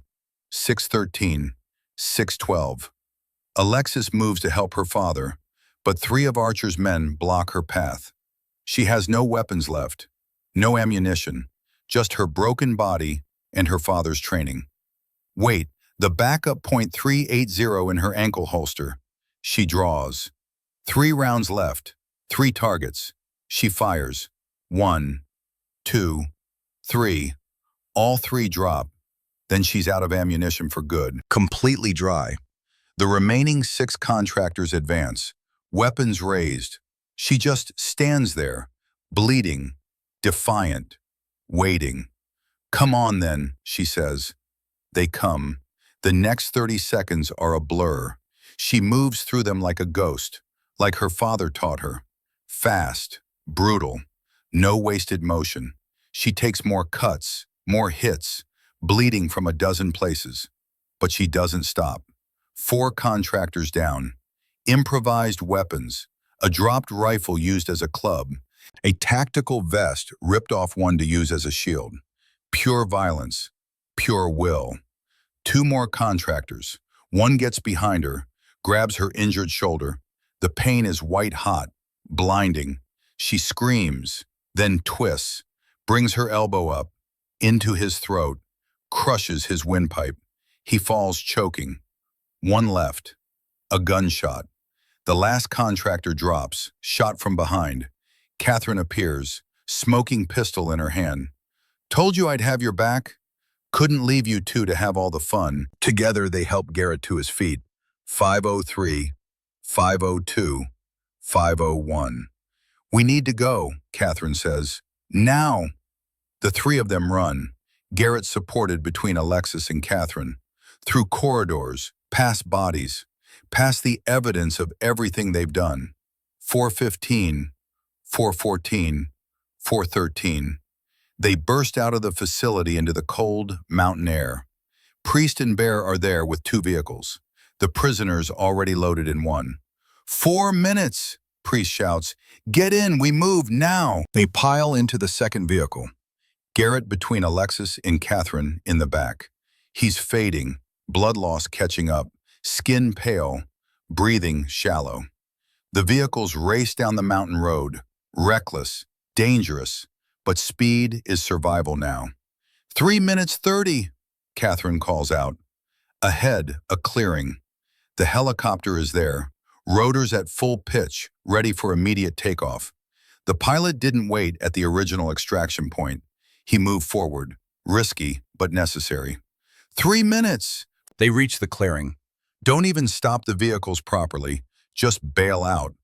6:13, 6:12. Alexis moves to help her father, but 3 of Archer's men block her path. She has no weapons left, no ammunition, just her broken body and her father's training. Wait, the backup .380 in her ankle holster. She draws. 3 rounds left, 3 targets. She fires. 1, 2, 3. All 3 drop. Then she's out of ammunition for good, completely dry. The remaining 6 contractors advance, weapons raised. She just stands there, bleeding, defiant, waiting. Come on then, she says. They come. The next 30 seconds are a blur. She moves through them like a ghost, like her father taught her. Fast, brutal, no wasted motion. She takes more cuts, more hits, bleeding from a dozen places. But she doesn't stop. 4 contractors down. Improvised weapons, a dropped rifle used as a club, a tactical vest ripped off one to use as a shield. Pure violence, pure will. 2 more contractors. One gets behind her, grabs her injured shoulder. The pain is white-hot, blinding. She screams, then twists, brings her elbow up, into his throat, crushes his windpipe. He falls choking. 1 left. A gunshot. The last contractor drops, shot from behind. Catherine appears, smoking pistol in her hand. Told you I'd have your back? Couldn't leave you 2 to have all the fun. Together they help Garrett to his feet. 5:03, 5:02, 5:01. We need to go, Catherine says. Now! The 3 of them run, Garrett supported between Alexis and Catherine, through corridors, past bodies, past the evidence of everything they've done. 4:15, 4:14, 4:13. They burst out of the facility into the cold mountain air. Priest and Bear are there with 2 vehicles, the prisoners already loaded in one. 4 minutes, Priest shouts. Get in, we move now. They pile into the second vehicle. Garrett between Alexis and Catherine in the back. He's fading, blood loss catching up, skin pale, breathing shallow. The vehicles race down the mountain road, reckless, dangerous, but speed is survival now. 3 minutes 30, Catherine calls out. Ahead, a clearing. The helicopter is there, rotors at full pitch, ready for immediate takeoff. The pilot didn't wait at the original extraction point. He moved forward, risky but necessary. 3 minutes! They reach the clearing. Don't even stop the vehicles properly, just bail out.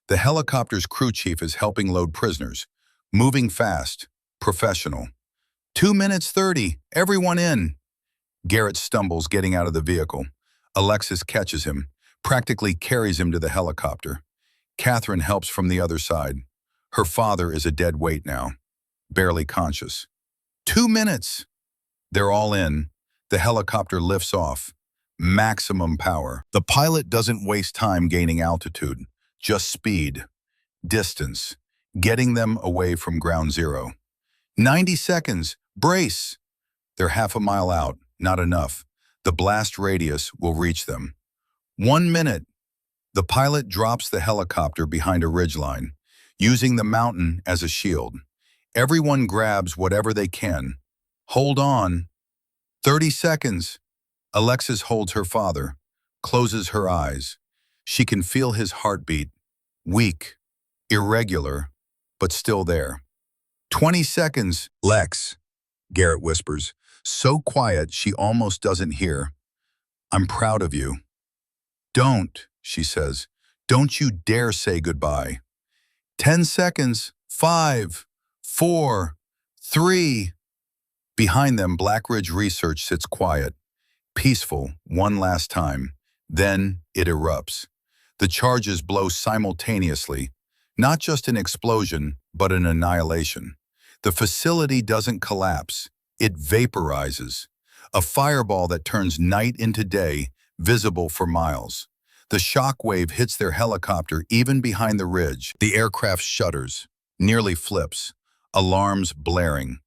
The helicopter's crew chief is helping load prisoners, moving fast, professional. 2 minutes 30, everyone in. Garrett stumbles getting out of the vehicle. Alexis catches him, practically carries him to the helicopter. Catherine helps from the other side. Her father is a dead weight now, barely conscious. 2 minutes! They're all in. The helicopter lifts off. Maximum power. The pilot doesn't waste time gaining altitude, just speed, distance, getting them away from ground zero. 90 seconds, brace! They're half a mile out, not enough. The blast radius will reach them. 1 minute. The pilot drops the helicopter behind a ridgeline, using the mountain as a shield. Everyone grabs whatever they can. Hold on. 30 seconds. Alexis holds her father, closes her eyes. She can feel his heartbeat, weak, irregular, but still there. 20 seconds. Lex, Garrett whispers, so quiet she almost doesn't hear. I'm proud of you. Don't, she says. Don't you dare say goodbye. 10 seconds. 5, 4, 3. Behind them, Black Ridge Research sits quiet, peaceful one last time. Then it erupts. The charges blow simultaneously, not just an explosion, but an annihilation. The facility doesn't collapse. It vaporizes. A fireball that turns night into day, visible for miles. The shock wave hits their helicopter even behind the ridge. The aircraft shudders, nearly flips, alarms blaring.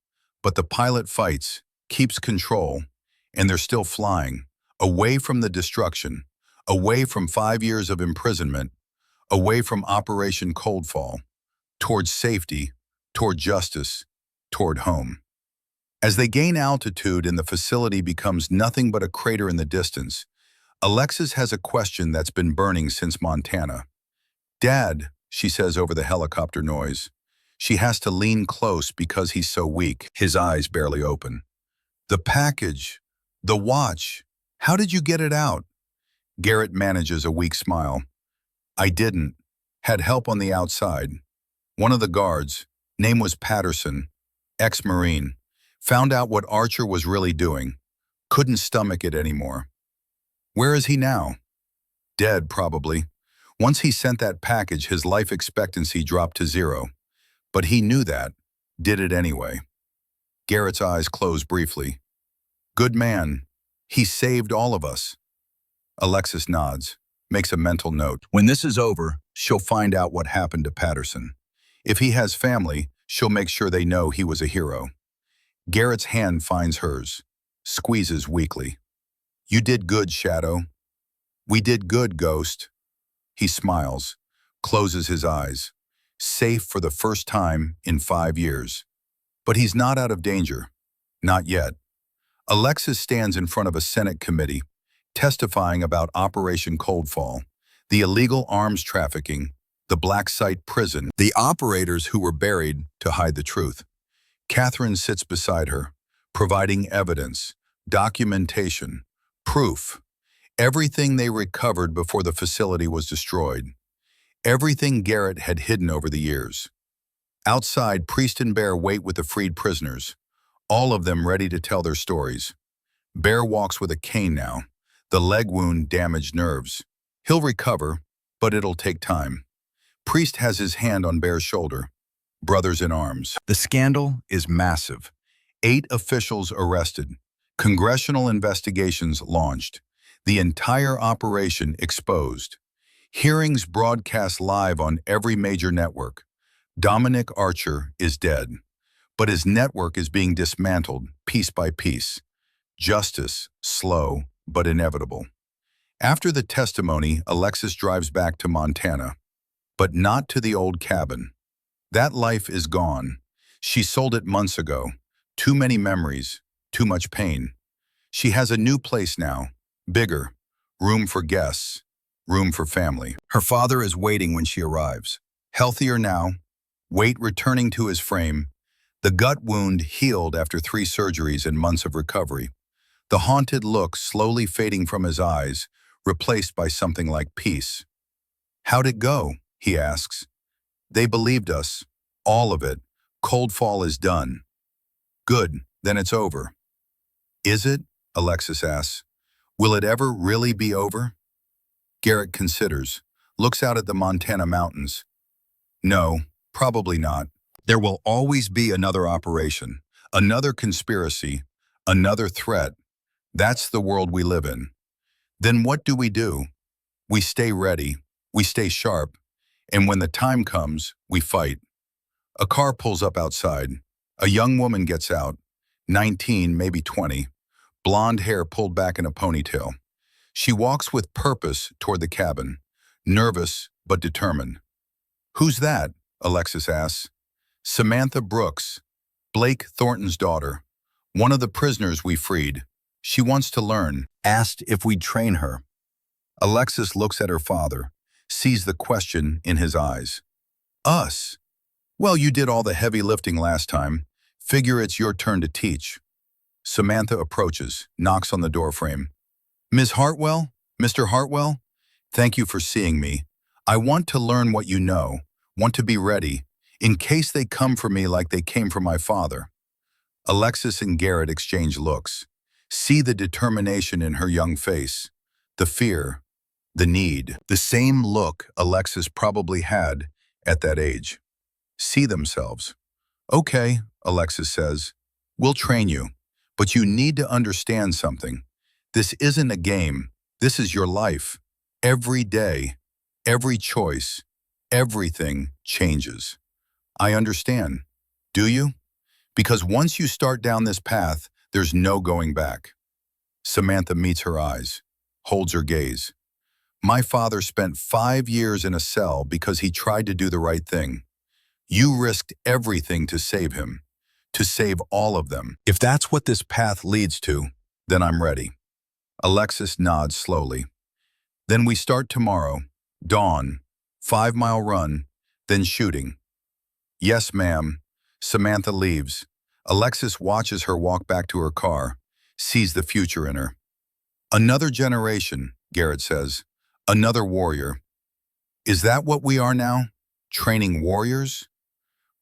But the pilot fights, keeps control, and they're still flying, away from the destruction, away from 5 years of imprisonment, away from Operation Coldfall, toward safety, toward justice, toward home. As they gain altitude and the facility becomes nothing but a crater in the distance, Alexis has a question that's been burning since Montana. Dad, she says over the helicopter noise. She has to lean close because he's so weak, his eyes barely open. The package, the watch, how did you get it out? Garrett manages a weak smile. I didn't. Had help on the outside. One of the guards, name was Patterson, ex-Marine, found out what Archer was really doing. Couldn't stomach it anymore. Where is he now? Dead, probably. Once he sent that package, his life expectancy dropped to 0. But he knew that, did it anyway. Garrett's eyes closed briefly. Good man. He saved all of us. Alexis nods, makes a mental note. When this is over, she'll find out what happened to Patterson. If he has family, she'll make sure they know he was a hero. Garrett's hand finds hers, squeezes weakly. You did good, Shadow. We did good, Ghost. He smiles, closes his eyes. Safe for the first time in 5 years. But he's not out of danger. Not yet. Alexis stands in front of a Senate committee, testifying about Operation Coldfall, the illegal arms trafficking, the Black Site prison, the operators who were buried to hide the truth. Catherine sits beside her, providing evidence, documentation, proof, everything they recovered before the facility was destroyed. Everything Garrett had hidden over the years. Outside, Priest and Bear wait with the freed prisoners, all of them ready to tell their stories. Bear walks with a cane now, the leg wound damaged nerves. He'll recover, but it'll take time. Priest has his hand on Bear's shoulder, brothers in arms. The scandal is massive. 8 officials arrested, congressional investigations launched, the entire operation exposed. Hearings broadcast live on every major network. Dominic Archer is dead, but his network is being dismantled piece by piece. Justice, slow but inevitable. After the testimony, Alexis drives back to Montana, but not to the old cabin. That life is gone. She sold it months ago. Too many memories, too much pain. She has a new place now, Bigger, room for guests, room for family. Her father is waiting when she arrives. Healthier now, weight returning to his frame, the gut wound healed after 3 surgeries and months of recovery. The haunted look slowly fading from his eyes, replaced by something like peace. "How'd it go?" he asks. "They believed us. All of it. Cold fall is done." "Good, then it's over." "Is it?" Alexis asks. "Will it ever really be over?" Garrett considers, looks out at the Montana mountains. "No, probably not. There will always be another operation, another conspiracy, another threat. That's the world we live in." Then what do? We stay ready, we stay sharp, and when the time comes, we fight. A car pulls up outside. A young woman gets out, 19, maybe 20, blonde hair pulled back in a ponytail. She walks with purpose toward the cabin, nervous but determined. "Who's that?" Alexis asks. "Samantha Brooks, Blake Thornton's daughter, one of the prisoners we freed. She wants to learn." Asked if we'd train her. Alexis looks at her father, sees the question in his eyes. "Us? Well, you did all the heavy lifting last time. Figure it's your turn to teach." Samantha approaches, knocks on the doorframe. "Ms. Hartwell? Mr. Hartwell? Thank you for seeing me. I want to learn what you know, want to be ready, in case they come for me like they came for my father." Alexis and Garrett exchange looks. See the determination in her young face, the fear, the need, the same look Alexis probably had at that age. See themselves. "Okay," Alexis says, "we'll train you, but you need to understand something. This isn't a game. This is your life. Every day, every choice, everything changes." "I understand. Do you? Because once you start down this path, there's no going back." Samantha meets her eyes, holds her gaze. "My father spent 5 years in a cell because he tried to do the right thing. You risked everything to save him, to save all of them. If that's what this path leads to, then I'm ready." Alexis nods slowly. "Then we start tomorrow, dawn, 5-mile run, then shooting." "Yes, ma'am." Samantha leaves. Alexis watches her walk back to her car, sees the future in her. "Another generation," Garrett says. "Another warrior." Is that what we are now? Training warriors?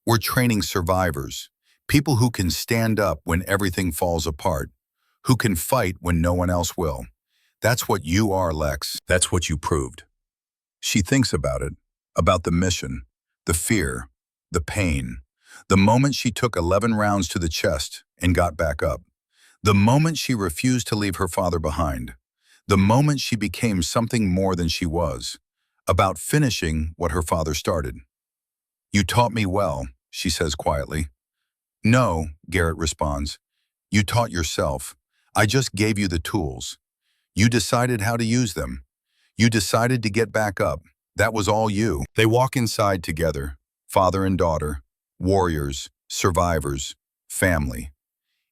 We're training survivors. People who can stand up when everything falls apart. Who can fight when no one else will. That's what you are, Lex. That's what you proved. She thinks about it, about the mission, the fear, the pain. The moment she took 11 rounds to the chest and got back up. The moment she refused to leave her father behind. The moment she became something more than she was. About finishing what her father started. "You taught me well," she says quietly. "No," Garrett responds. "You taught yourself. I just gave you the tools. You decided how to use them. You decided to get back up. That was all you." They walk inside together, father and daughter, warriors, survivors, family.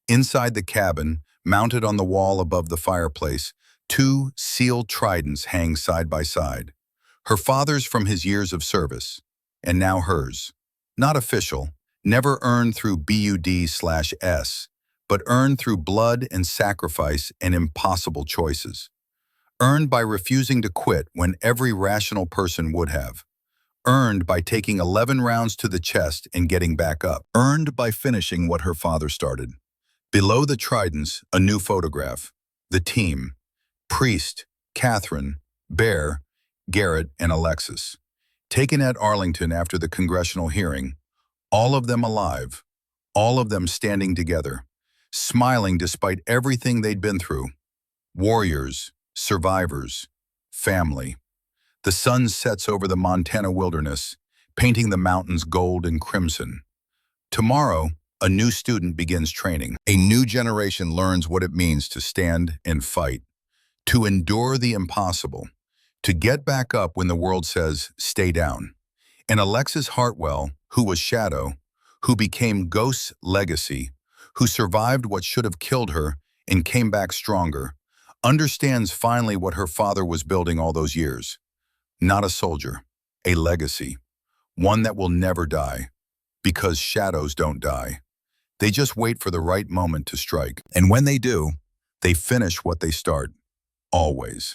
Inside the cabin, mounted on the wall above the fireplace, 2 sealed tridents hang side by side. Her father's from his years of service, and now hers. Not official, never earned through BUD/S, but earned through blood and sacrifice and impossible choices. Earned by refusing to quit when every rational person would have. Earned by taking 11 rounds to the chest and getting back up. Earned by finishing what her father started. Below the tridents, a new photograph. The team. Priest, Catherine, Bear, Garrett, and Alexis. Taken at Arlington after the congressional hearing. All of them alive. All of them standing together. Smiling despite everything they'd been through. Warriors, survivors, family. The sun sets over the Montana wilderness, painting the mountains gold and crimson. Tomorrow, a new student begins training. A new generation learns what it means to stand and fight, to endure the impossible, to get back up when the world says, stay down. And Alexis Hartwell, who was Shadow, who became Ghost's legacy, who survived what should have killed her and came back stronger, understands finally what her father was building all those years. Not a soldier, a legacy, one that will never die, because shadows don't die. They just wait for the right moment to strike. And when they do, they finish what they start, always.